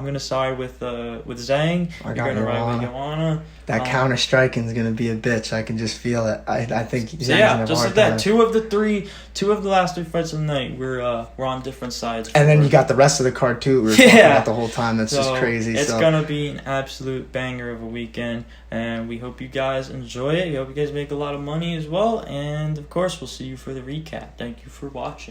gonna side with Zhang. You're gonna ride with Joanna. That counter striking is gonna be a bitch. I can just feel it. I think Zhang's gonna have just like that. Two of the last 3 fights of the night, we're on different sides. And then you got the rest of the card too. We were talking about the whole time. That's just crazy. It's gonna be an absolute banger of a weekend, and we hope you guys enjoy it. We hope you guys make a lot of money as well, and of course, we'll see you for the recap. Thank you for watching.